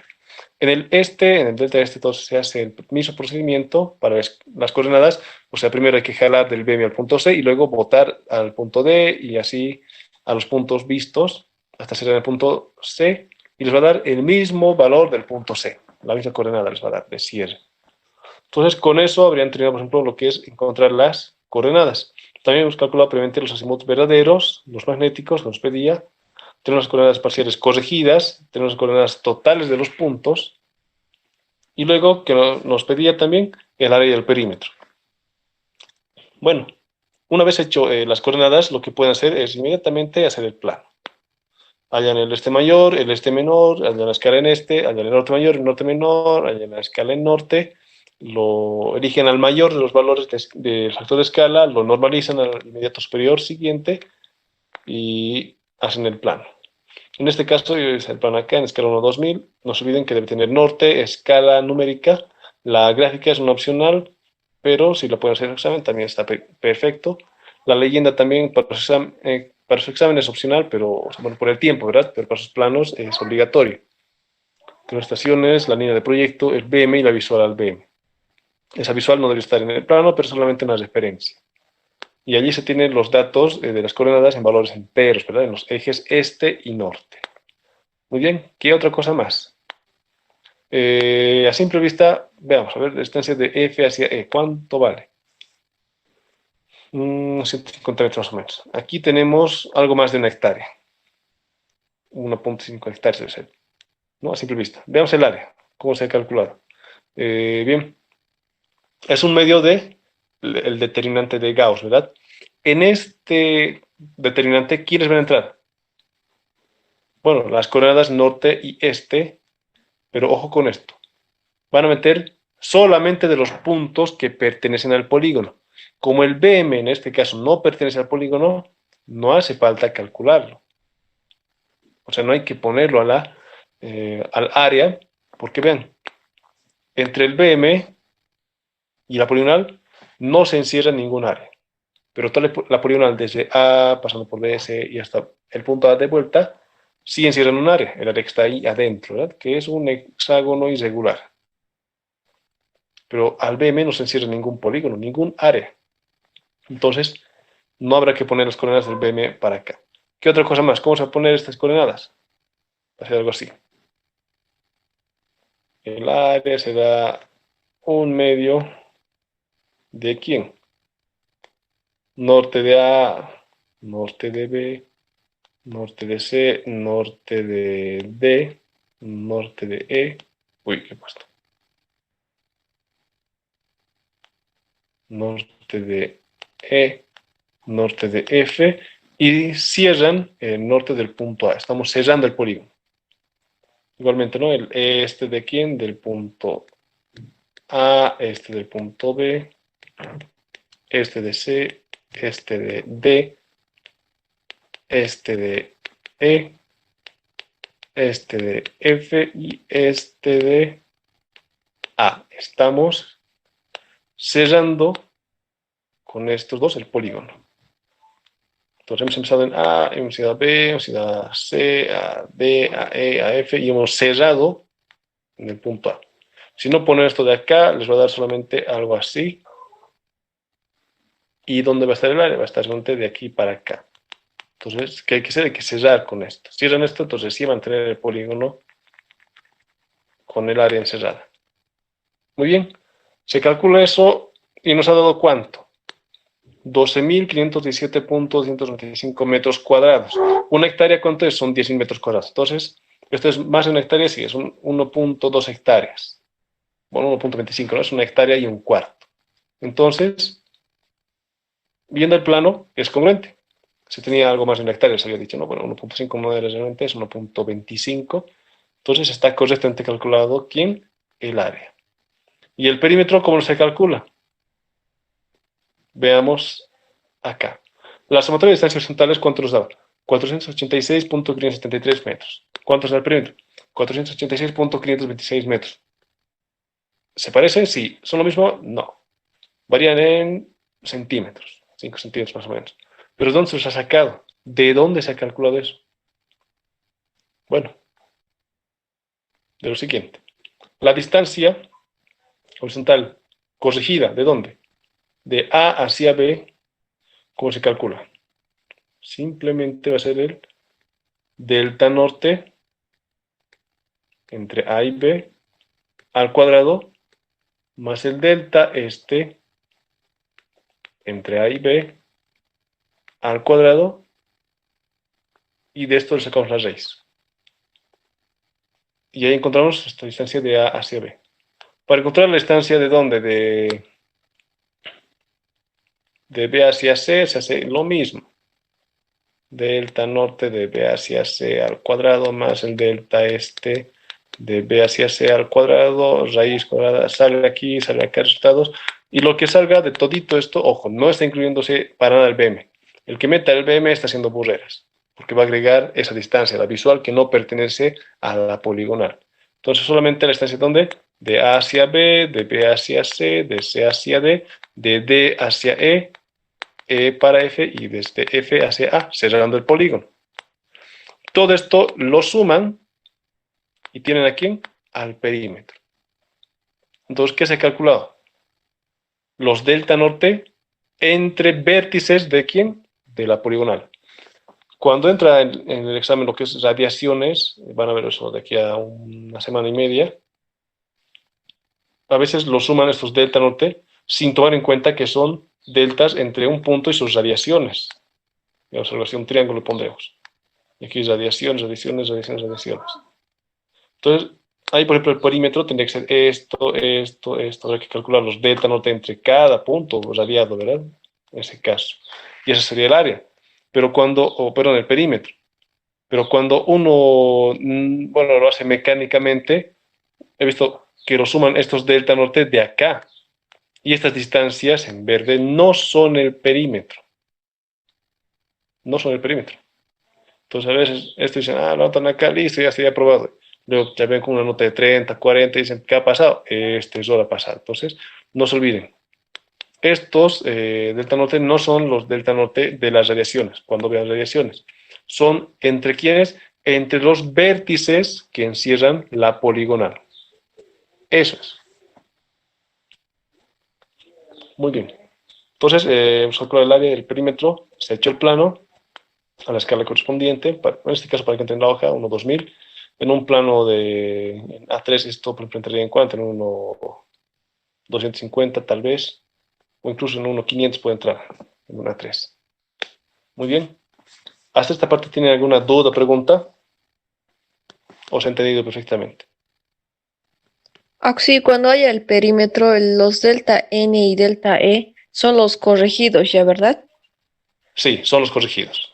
En el delta este, entonces se hace el mismo procedimiento para las coordenadas. O sea, primero hay que jalar del BM al punto C y luego botar al punto D y así a los puntos vistos hasta cerrar el punto C y les va a dar el mismo valor del punto C. La misma coordenada les va a dar de cierre. Entonces, con eso habrían tenido, por ejemplo, lo que es encontrar las coordenadas. También hemos calculado previamente los azimuts verdaderos, los magnéticos, que nos pedía. Tenemos las coordenadas parciales corregidas, tenemos las coordenadas totales de los puntos, y luego que nos pedía también el área del perímetro. Bueno, una vez hecho las coordenadas, lo que pueden hacer es inmediatamente hacer el plano. Hallan el este mayor, el este menor, hallan la escala en este, hallan el norte mayor, el norte menor, hallan la escala en norte, lo eligen al mayor de los valores del factor de escala, lo normalizan al inmediato superior siguiente y hacen el plano. En este caso, es el plano acá en escala 1 2000. No se olviden que debe tener norte, escala numérica. La gráfica es una opcional, pero si lo pueden hacer en el examen también está perfecto. La leyenda también para su examen es opcional, pero bueno, por el tiempo, ¿verdad? Pero para sus planos es obligatorio. Tenemos estaciones, la línea de proyecto, el BM y la visual al BM. Esa visual no debe estar en el plano, pero solamente en la referencia. Y allí se tienen los datos de las coordenadas en valores enteros, ¿verdad? En los ejes este y norte. Muy bien, ¿qué otra cosa más? A simple vista, veamos, a ver, la distancia de F hacia E, ¿cuánto vale? 150 metros más o menos. Aquí tenemos algo más de una hectárea. 1.5 hectáreas debe ser, ¿no? A simple vista. Veamos el área, cómo se ha calculado. Bien, es un medio de el determinante de Gauss, ¿verdad? En este determinante, ¿quiénes van a entrar? Bueno, las coordenadas norte y este, pero ojo con esto. Van a meter solamente de los puntos que pertenecen al polígono. Como el BM en este caso no pertenece al polígono, no hace falta calcularlo. O sea, no hay que ponerlo al área, porque vean, entre el BM y la poligonal no se encierra ningún área. Pero toda la poligonal desde A, pasando por BS y hasta el punto A de vuelta, sí encierran un área, el área que está ahí adentro, ¿verdad? Que es un hexágono irregular. Pero al BM no se encierra ningún polígono, ningún área. Entonces, no habrá que poner las coordenadas del BM para acá. ¿Qué otra cosa más? ¿Cómo se va a poner estas coordenadas? Va a ser algo así. El área será un medio de ¿quién? Norte de A, norte de B, norte de C, norte de D, norte de E. Uy, ¿qué he puesto? Norte de E, norte de F, y cierran el norte del punto A. Estamos cerrando el polígono. Igualmente, ¿no? El este de quién, del punto A, este del punto B, este de C, este de D, este de E, este de F y este de A. Estamos cerrando con estos dos el polígono. Entonces hemos empezado en A, hemos ido a B, hemos ido a C, a D, a E, a F y hemos cerrado en el punto A. Si no ponen esto de acá, les va a dar solamente algo así. ¿Y dónde va a estar el área? Va a estar de aquí para acá. Entonces, ¿qué hay que hacer? Hay que cerrar con esto. Cierran esto, entonces sí van a tener el polígono con el área encerrada. Muy bien. Se calcula eso y nos ha dado ¿cuánto? 12.517.295 metros cuadrados. Una hectárea, ¿cuánto es? Son 10.000 metros cuadrados. Entonces, esto es más de una hectárea, sí, es 1.2 hectáreas. Bueno, 1.25, ¿no? Es una hectárea y un cuarto. Entonces, viendo el plano, es congruente. Si tenía algo más de una hectárea, se había dicho, no, bueno, 1.5 no era realmente, es 1.25. Entonces está correctamente calculado ¿quién? El área. ¿Y el perímetro cómo se calcula? Veamos acá. La sumatoria de distancias horizontales, ¿cuánto nos daba? 486.573 metros. ¿Cuánto es el perímetro? 486.526 metros. ¿Se parecen? Sí. ¿Son lo mismo? No. Varían en centímetros, 5 centímetros más o menos. ¿Pero dónde se los ha sacado? ¿De dónde se ha calculado eso? Bueno, de lo siguiente. La distancia horizontal corregida, ¿de dónde? De A hacia B, ¿cómo se calcula? Simplemente va a ser el delta norte entre A y B al cuadrado más el delta este entre A y B al cuadrado, y de esto le sacamos la raíz. Y ahí encontramos esta distancia de A hacia B. Para encontrar la distancia de dónde, de B hacia C, se hace lo mismo. Delta norte de B hacia C al cuadrado más el delta este de B hacia C al cuadrado, raíz cuadrada, sale aquí, sale acá resultados. Y lo que salga de todito esto, ojo, no está incluyéndose para nada el BM. El que meta el BM está haciendo burreras, porque va a agregar esa distancia, la visual, que no pertenece a la poligonal. Entonces solamente la distancia ¿dónde? De A hacia B, de B hacia C, de C hacia D, de D hacia E para F y desde F hacia A, cerrando el polígono. Todo esto lo suman y tienen a quién? Al perímetro. Entonces, ¿qué se ha calculado? Los delta norte entre vértices de quién? De la poligonal. Cuando entra en el examen lo que es radiaciones, van a ver eso de aquí a una semana y media, a veces lo suman estos delta norte sin tomar en cuenta que son deltas entre un punto y sus radiaciones. La observación un triángulo pondremos. Y aquí radiaciones, radiaciones, radiaciones, radiaciones. Entonces, ahí, por ejemplo, el perímetro tendría que ser esto. Habría que calcular los delta norte entre cada punto radiado, ¿verdad? En ese caso. Y ese sería el área. Pero perdón, el perímetro. Pero cuando uno, bueno, lo hace mecánicamente, he visto que lo suman estos delta norte de acá. Y estas distancias en verde no son el perímetro. No son el perímetro. Entonces, a veces, esto dicen, lo anotan acá, listo, ya estoy aprobado. Luego ya ven con una nota de 30, 40 y dicen, ¿qué ha pasado? Este es hora pasada. Entonces, no se olviden. Estos delta norte no son los delta norte de las radiaciones, cuando vean radiaciones. Son entre quiénes? Entre los vértices que encierran la poligonal. Eso es. Muy bien. Entonces, hemos calculado el área del perímetro, se ha hecho el plano a la escala correspondiente, en este caso para que entren en la hoja, 1, 2000. En un plano de A3 esto por ejemplo entraría en cuánto, en 1, 250 tal vez, o incluso en 1, 500 puede entrar en un A3. Muy bien. ¿Hasta esta parte tiene alguna duda, pregunta? ¿O se ha entendido perfectamente? Sí, cuando haya el perímetro, los delta N y delta E son los corregidos, ¿ya verdad? Sí, son los corregidos.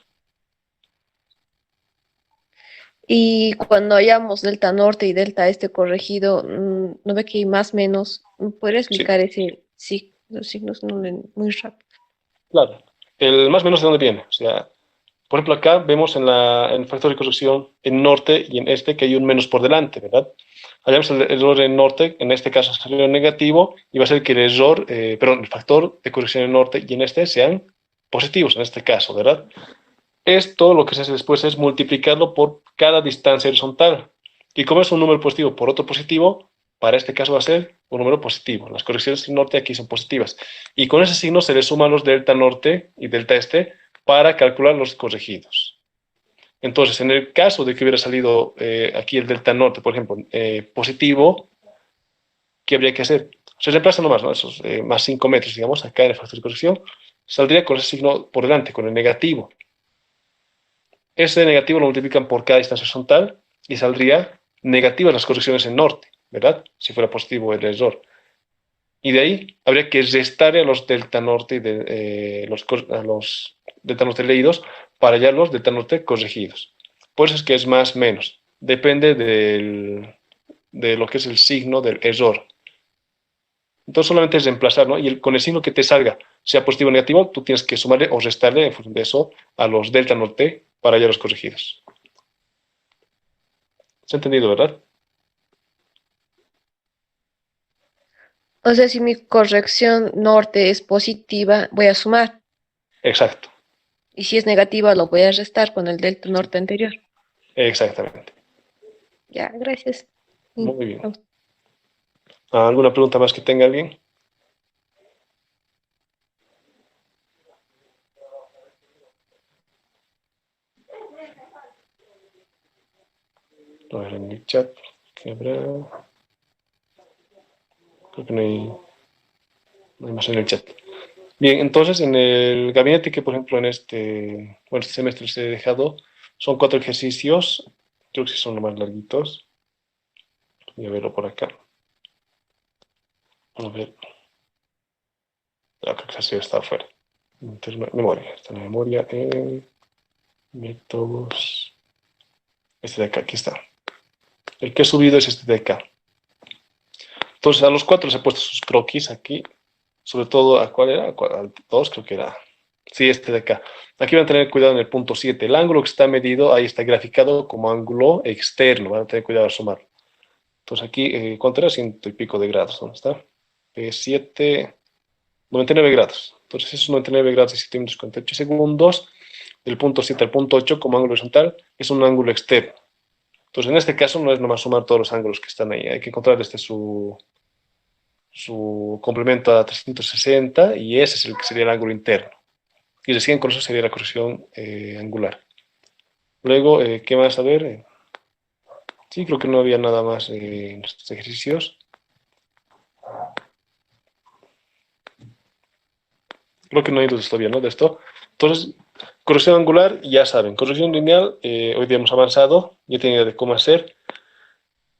Y cuando hayamos delta norte y delta este corregido, ¿no ve que hay más menos? ¿Me podría Sí, explicar los signos no muy rápido? claro. El más o menos de dónde viene. O sea, por ejemplo, acá vemos en el factor de corrección en norte y en este que hay un menos por delante, ¿verdad? Hallamos el error en norte, en este caso salió negativo, y va a ser que el factor de corrección en norte y en este sean positivos en este caso, ¿verdad? Esto lo que se hace después es multiplicarlo por cada distancia horizontal. Y como es un número positivo por otro positivo, para este caso va a ser un número positivo. Las correcciones en norte aquí son positivas. Y con ese signo se le suman los delta norte y delta este para calcular los corregidos. Entonces, en el caso de que hubiera salido aquí el delta norte, por ejemplo, positivo, ¿qué habría que hacer? Se reemplaza nomás, ¿no? Esos más 5 metros, digamos, acá en el factor de corrección, saldría con ese signo por delante, con el negativo. Ese negativo lo multiplican por cada distancia horizontal y saldría negativas las correcciones en norte, ¿verdad? Si fuera positivo el error. Y de ahí habría que restar a los delta norte y a los delta norte leídos para hallar los delta norte corregidos. Por eso es que es más menos. Depende de lo que es el signo del error. Entonces solamente es reemplazar, ¿no? Y con el signo que te salga, sea positivo o negativo, tú tienes que sumarle o restarle en función de eso a los delta norte para hallar los corregidos. ¿Se ha entendido, verdad? O sea, si mi corrección norte es positiva, voy a sumar. Exacto. Y si es negativa, lo voy a restar con el delta Sí, norte anterior. exactamente. Ya, gracias. Sí, Muy bien. ¿Alguna pregunta más que tenga alguien? A ver en el chat. ¿Qué habrá? Creo que no hay más en el chat. Bien, entonces en el gabinete que, por ejemplo, este semestre les he dejado, son 4 ejercicios. Creo que sí son los más larguitos. Voy a verlo por acá. A ver. Creo que así está afuera. Memoria. Está en la memoria. Métodos. Este de acá, aquí está. El que he subido es este de acá. Entonces a los 4 les he puesto sus croquis aquí. Sobre todo, ¿a cuál era? Al 2 creo que era. Sí, este de acá. Aquí van a tener cuidado en el punto 7. El ángulo que está medido, ahí está graficado como ángulo externo. Van a tener cuidado al sumarlo. Entonces aquí, ¿cuánto era? 100 y pico de grados. ¿Dónde está? 7, 99 grados. Entonces esos 99 grados y 7 minutos 48 segundos, del punto 7 al punto 8 como ángulo horizontal, es un ángulo externo. Entonces en este caso no es nomás sumar todos los ángulos que están ahí. Hay que encontrar su complemento a 360 y ese es el que sería el ángulo interno. Y recién con eso sería la corrección angular. Luego, ¿qué más? A ver. Sí, creo que no había nada más en estos ejercicios. Creo que no hay dudas todavía, ¿no? De esto. Entonces, corrección angular, ya saben. Corrección lineal, hoy día hemos avanzado. Ya tienen idea de cómo hacer.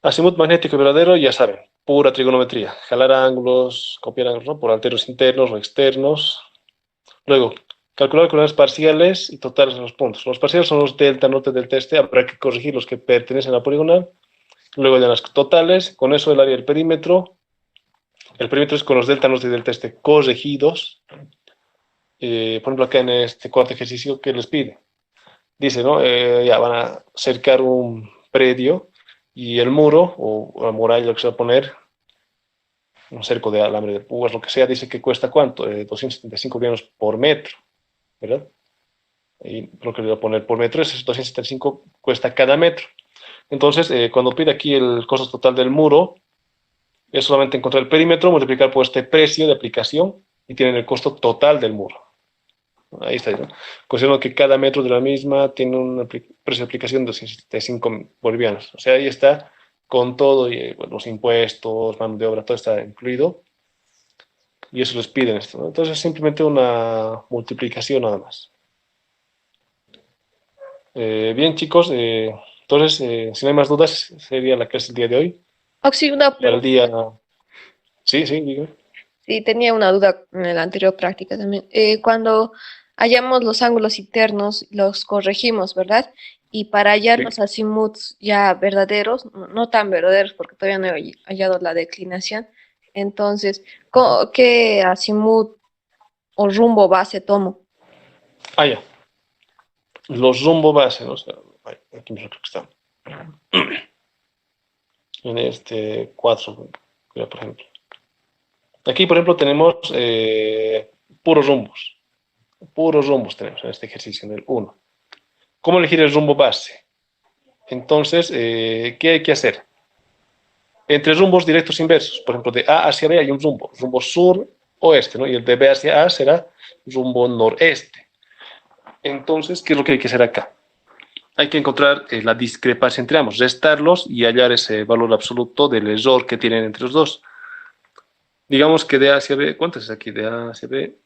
Azimut magnético verdadero, ya saben. Pura trigonometría. Jalar ángulos, copiar ángulos, ¿no? Por alteros internos o externos. Luego, calcular coordenadas parciales y totales de los puntos. Los parciales son los delta, norte, delta, este. Habrá que corregir los que pertenecen a la poligonal. Luego ya las totales. Con eso el área del perímetro. El perímetro es con los delta, norte y delta, este corregidos. Por ejemplo, acá en este cuarto ejercicio, ¿qué les pide? Dice, ¿no? Ya van a cercar un predio y el muro o la muralla, lo que se va a poner, un cerco de alambre de púas, lo que sea, dice que cuesta ¿cuánto? 275 bolivianos por metro, ¿verdad? Y lo que le voy a poner por metro es 275 cuesta cada metro. Entonces, cuando pide aquí el costo total del muro, es solamente encontrar el perímetro, multiplicar por este precio de aplicación y tienen el costo total del muro. Ahí está, ¿no? Considerando que cada metro de la misma tiene un precio de aplicación de 275 bolivianos. O sea, ahí está con todo, y bueno, los impuestos, mano de obra, todo está incluido. Y eso les piden esto, ¿no? Entonces, es simplemente una multiplicación nada más. Bien, chicos, entonces, si no hay más dudas, sería la clase del día de hoy. Oxy, una Para el pregunta. día... Sí, sí, digo. Sí, tenía una duda en la anterior práctica también. Cuando hallamos los ángulos internos, los corregimos, ¿verdad? Y para hallar Sí. los azimuts ya verdaderos, no tan verdaderos, porque todavía no he hallado la declinación. Entonces, ¿qué azimut o rumbo base tomo? Ah, ya. Los rumbo base, ¿no? O sea, aquí mismo creo que está. En este 4, por ejemplo. Aquí, por ejemplo, tenemos puros rumbos. Puros rumbos tenemos en este ejercicio, en el 1. ¿Cómo elegir el rumbo base? Entonces, ¿qué hay que hacer? Entre rumbos directos inversos, por ejemplo, de A hacia B hay un rumbo sur-oeste, ¿no? Y el de B hacia A será rumbo noreste. Entonces, ¿qué es lo que hay que hacer acá? Hay que encontrar la discrepancia entre ambos, restarlos y hallar ese valor absoluto del error que tienen entre los dos. Digamos que de A hacia B, ¿cuánto es aquí? De A hacia B,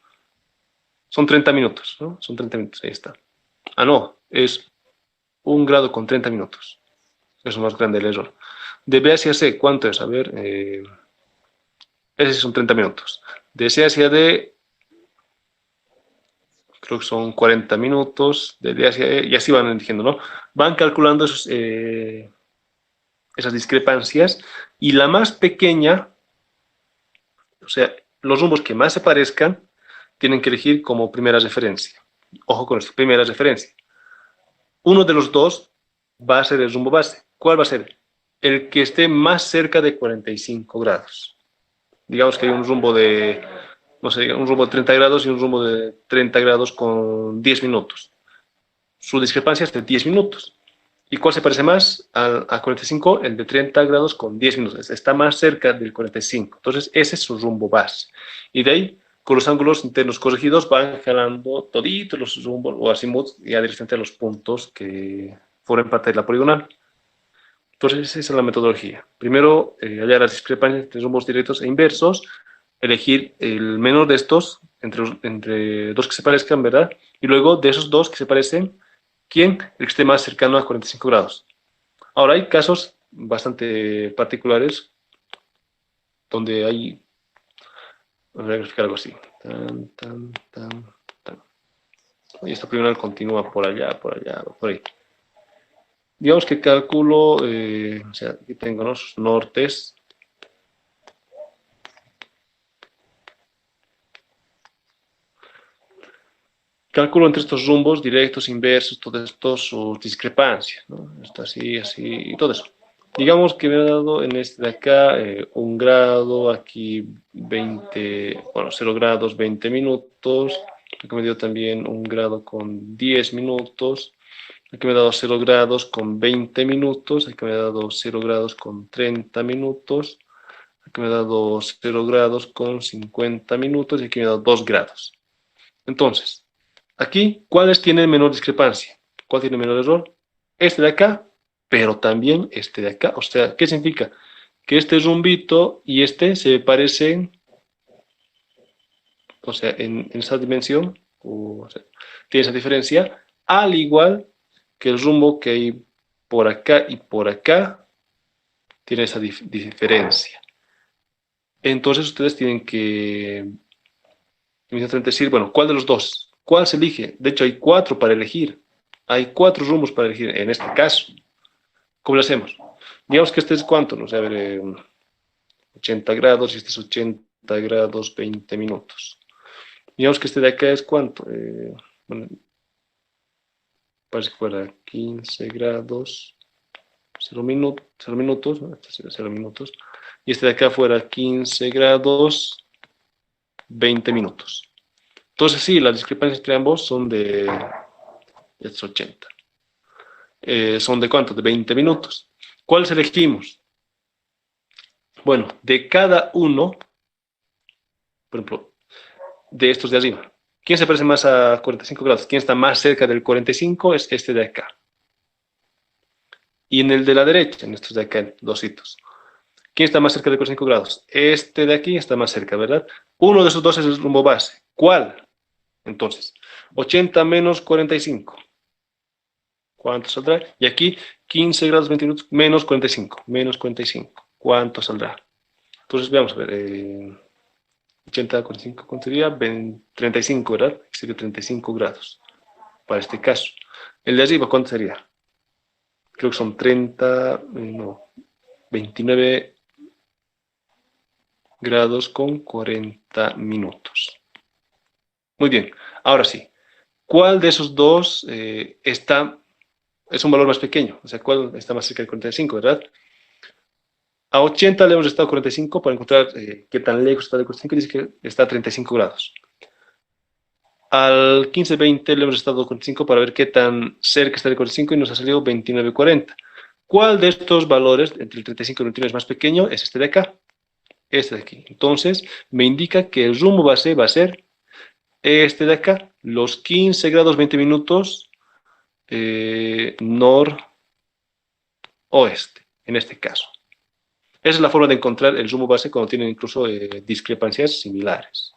son 30 minutos, ¿no? Son 30 minutos, ahí está. Ah, no, es 1 grado con 30 minutos. Es más grande el error. De B hacia C, ¿cuánto es? A ver, ese son 30 minutos. De C hacia D, creo que son 40 minutos. De D hacia E, y así van eligiendo, ¿no? Van calculando esas discrepancias y la más pequeña, o sea, los rumbos que más se parezcan, tienen que elegir como primera referencia. Ojo con esto, primera referencia. Uno de los dos va a ser el rumbo base. ¿Cuál va a ser? El que esté más cerca de 45 grados. Digamos que hay un rumbo de, no sé, un rumbo de 30 grados y un rumbo de 30 grados con 10 minutos. Su discrepancia es de 10 minutos. ¿Y cuál se parece más a 45? El de 30 grados con 10 minutos. Está más cerca del 45. Entonces, ese es su rumbo base. Y de ahí, con los ángulos internos corregidos, van jalando toditos los rumbos o azimuts ya directamente a los puntos que forman parte de la poligonal. Entonces, esa es la metodología. Primero, hallar las discrepancias entre rumbos directos e inversos, elegir el menor de estos, entre dos que se parezcan, ¿verdad? Y luego, de esos dos que se parecen, ¿quién? El que esté más cercano a 45 grados. Ahora, hay casos bastante particulares donde hay, voy a graficar algo así. Tan, tan, tan, tan. Y esta primera continúa por allá, por ahí. Digamos que calculo, o sea, aquí tengo, ¿no?, sus nortes. Calculo entre estos rumbos directos, inversos, todo esto, sus discrepancias, ¿no? Esto así, así, y todo eso. Digamos que me ha dado en este de acá 1 grado, aquí 20, bueno, 0 grados, 20 minutos. Aquí me dio también 1 grado con 10 minutos. Aquí me ha dado 0 grados con 20 minutos. Aquí me ha dado 0 grados con 30 minutos. Aquí me ha dado 0 grados con 50 minutos. Y aquí me ha dado 2 grados. Entonces, aquí, ¿cuáles tienen menor discrepancia? ¿Cuál tiene menor error? Este de acá, pero también este de acá. O sea, ¿qué significa? Que este rumbito y este se parecen, o sea, en esa dimensión, o sea, tiene esa diferencia, al igual que el rumbo que hay por acá y por acá, tiene esa diferencia. Entonces ustedes tienen que inmediatamente decir, bueno, ¿cuál de los dos? ¿Cuál se elige? De hecho, hay 4 para elegir. Hay 4 rumbos para elegir en este caso. ¿Cómo lo hacemos? Digamos que este es cuánto, no sé, a ver, 80 grados y este es 80 grados, 20 minutos. Digamos que este de acá es cuánto. Bueno, parece que fuera 15 grados, 0 minutos, ¿no? Este sería 0 minutos. Y este de acá fuera 15 grados, 20 minutos. Entonces sí, las discrepancias entre ambos son de 80. ¿Son de cuánto? De 20 minutos. ¿Cuáles elegimos? Bueno, de cada uno, por ejemplo, de estos de arriba. ¿Quién se parece más a 45 grados? ¿Quién está más cerca del 45? Es este de acá. Y en el de la derecha, en estos de acá, dos hitos. ¿Quién está más cerca de 45 grados? Este de aquí está más cerca, ¿verdad? Uno de esos dos es el rumbo base. ¿Cuál? Entonces, 80 menos 45. ¿Cuánto saldrá? Y aquí, 15 grados 20 minutos menos 45. Menos 45. ¿Cuánto saldrá? Entonces, veamos, a ver. 80, 45, ¿cuánto sería? 35, ¿verdad? Sería 35 grados para este caso. El de arriba, ¿cuánto sería? Creo que son 30, no, 29 grados con 40 minutos. Muy bien, ahora sí. ¿Cuál de esos dos es un valor más pequeño? O sea, ¿cuál está más cerca del 45, verdad? A 80 le hemos restado 45 para encontrar qué tan lejos está del 45 y dice que está a 35 grados. Al 15-20 le hemos restado 45 para ver qué tan cerca está del 45 y nos ha salido 29-40. ¿Cuál de estos valores, entre el 35 y el 29, es más pequeño? Es este de acá, este de aquí. Entonces, me indica que el rumbo base va a ser este de acá, los 15 grados 20 minutos noroeste, en este caso. Esa es la forma de encontrar el rumbo base cuando tienen incluso discrepancias similares.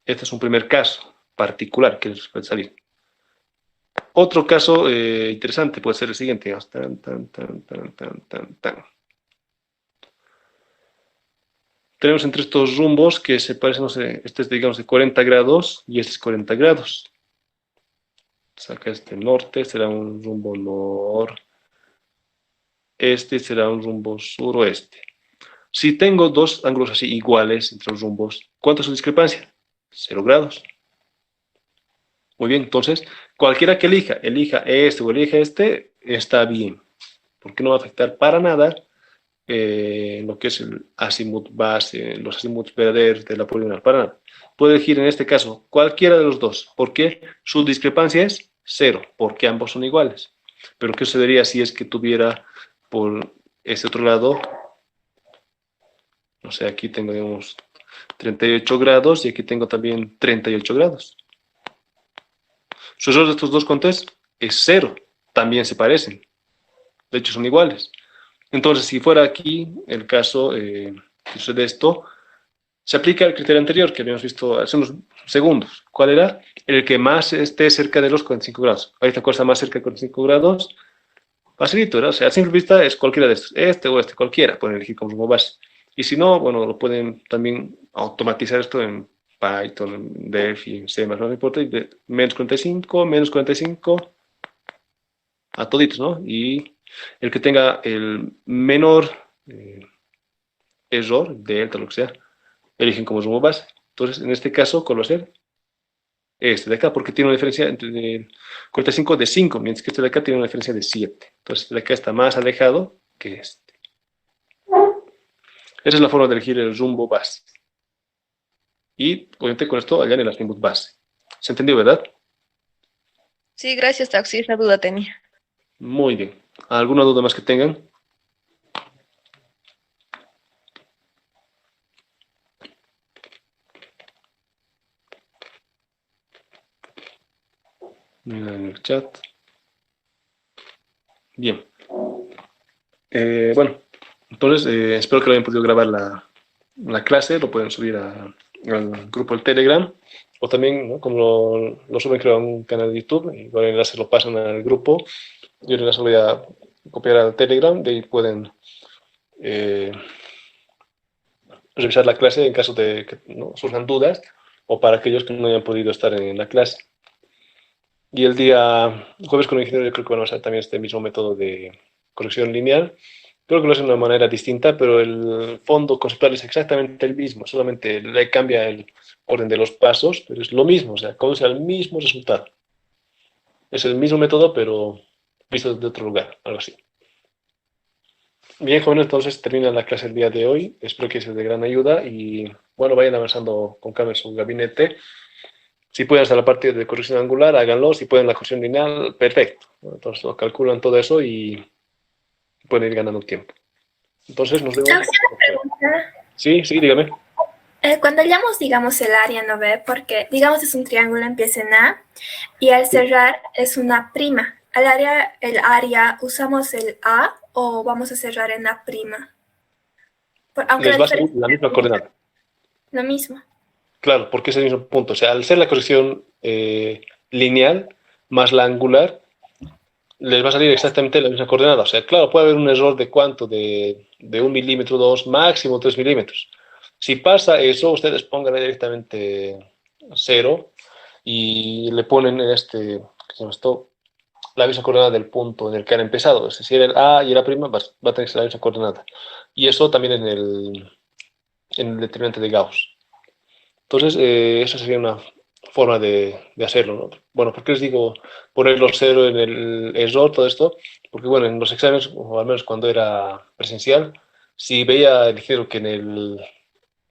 Este es un primer caso particular que les puede salir. Otro caso interesante puede ser el siguiente. Tenemos entre estos rumbos que se parecen, no sé, este es digamos de 40 grados y este es 40 grados. Saca este norte, será un rumbo noreste, será un rumbo suroeste. Si tengo dos ángulos así iguales entre los rumbos, ¿cuánto es su discrepancia? 0 grados. Muy bien, entonces, cualquiera que elija este o elija este, está bien, porque no va a afectar para nada lo que es el azimut base, los azimuts verdaderos de la poligonal, para nada. Puede elegir en este caso cualquiera de los dos, porque su discrepancia es 0, porque ambos son iguales. Pero ¿qué sucedería si es que tuviera por este otro lado, no sé, aquí tengo, digamos, 38 grados y aquí tengo también 38 grados? Su error de estos dos contes es 0, también se parecen. de hecho son iguales. Entonces, si fuera aquí el caso, que sucede esto, se aplica el criterio anterior que habíamos visto hace unos segundos. ¿Cuál era? El que más esté cerca de los 45 grados. Ahorita cosa más cerca de 45 grados, facilito, ¿verdad? O sea, a simple vista es cualquiera de estos, este o este, cualquiera, pueden elegir como base. Y si no, bueno, lo pueden también automatizar esto en Python, en Delphi, en C++, no importa, y de menos 45, a toditos, ¿no? Y el que tenga el menor error, delta, lo que sea, eligen como rumbo base. Entonces, en este caso, ¿cuál va a ser? Este de acá, porque tiene una diferencia entre el 45 de 5, mientras que este de acá tiene una diferencia de 7. Entonces, este de acá está más alejado que este. Esa es la forma de elegir el rumbo base. Y, obviamente, con esto hallan el azimut base. ¿Se entendió, verdad? Sí, gracias, Taxi, esa duda tenía. Muy bien. ¿Alguna duda más que tengan? Mira en el chat. Bien. Bueno, entonces espero que lo hayan podido grabar la clase, lo pueden subir al grupo del Telegram, o también, ¿no? Como lo suben creo a un canal de YouTube, y el enlace lo pasan al grupo, yo el enlace lo voy a copiar al Telegram, de ahí pueden revisar la clase en caso de que no surjan dudas, o para aquellos que no hayan podido estar en la clase. Y el día jueves con el ingeniero yo creo que van a usar también este mismo método de corrección lineal. Creo que lo hacen de una manera distinta, pero el fondo conceptual es exactamente el mismo, solamente le cambia el orden de los pasos, pero es lo mismo, o sea, conduce al mismo resultado. Es el mismo método, pero visto desde otro lugar, algo así. Bien, jóvenes, entonces termina la clase el día de hoy. Espero que sea de gran ayuda y, bueno, vayan avanzando con calma en su gabinete. Si pueden hasta la parte de corrección angular, háganlo. Si pueden la corrección lineal, perfecto. Entonces lo calculan todo eso y pueden ir ganando tiempo. Entonces nos vemos. Una pregunta. Sí, sí, dígame. Cuando hallamos, digamos, el área, ¿no ve? Porque, digamos, es un triángulo, empieza en A, y al cerrar es una prima. El área, ¿usamos el A o vamos a cerrar en A prima? Aunque Les la va a salir diferencia la misma es coordenada. lo mismo. Claro, porque es el mismo punto. O sea, al ser la corrección lineal más la angular, les va a salir exactamente la misma coordenada. O sea, claro, puede haber un error de cuánto, de 1 milímetro, 2, máximo 3 milímetros. Si pasa eso, ustedes pónganle directamente 0 y le ponen ¿qué se llama esto? La misma coordenada del punto en el que han empezado. Es decir, el A y el A' va a tener la misma coordenada. Y eso también en el determinante de Gauss. Entonces, esa sería una forma de hacerlo, ¿no? Bueno, ¿por qué les digo ponerlo cero en el error, todo esto? Porque, bueno, en los exámenes, o al menos cuando era presencial, si veía el ingeniero que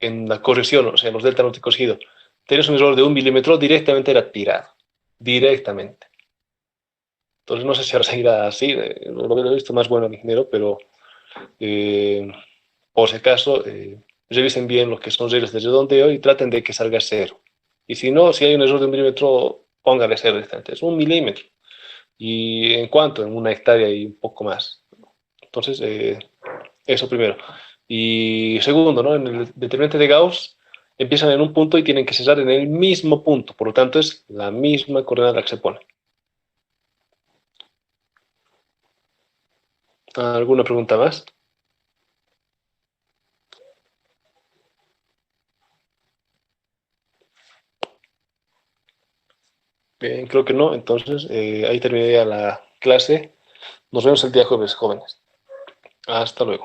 en la corrección, o sea, en los delta no te he cogido, tenías un error de 1 milímetro, directamente era tirado. Directamente. Entonces, no sé si ahora seguirá así, lo he visto más bueno el ingeniero, pero eh, por si acaso, revisen bien lo que son reglas de redondeo y traten de que salga cero. Y si no, si hay un error de 1 milímetro, póngale cero directamente. Es 1 milímetro. ¿Y en cuánto? En 1 hectárea y un poco más. Entonces, eso primero. Y segundo, ¿no? En el determinante de Gauss, empiezan en un punto y tienen que cerrar en el mismo punto. Por lo tanto, es la misma coordenada que se pone. ¿Alguna pregunta más? Bien, creo que no. Entonces, ahí terminaría la clase. Nos vemos el día jueves, jóvenes. Hasta luego.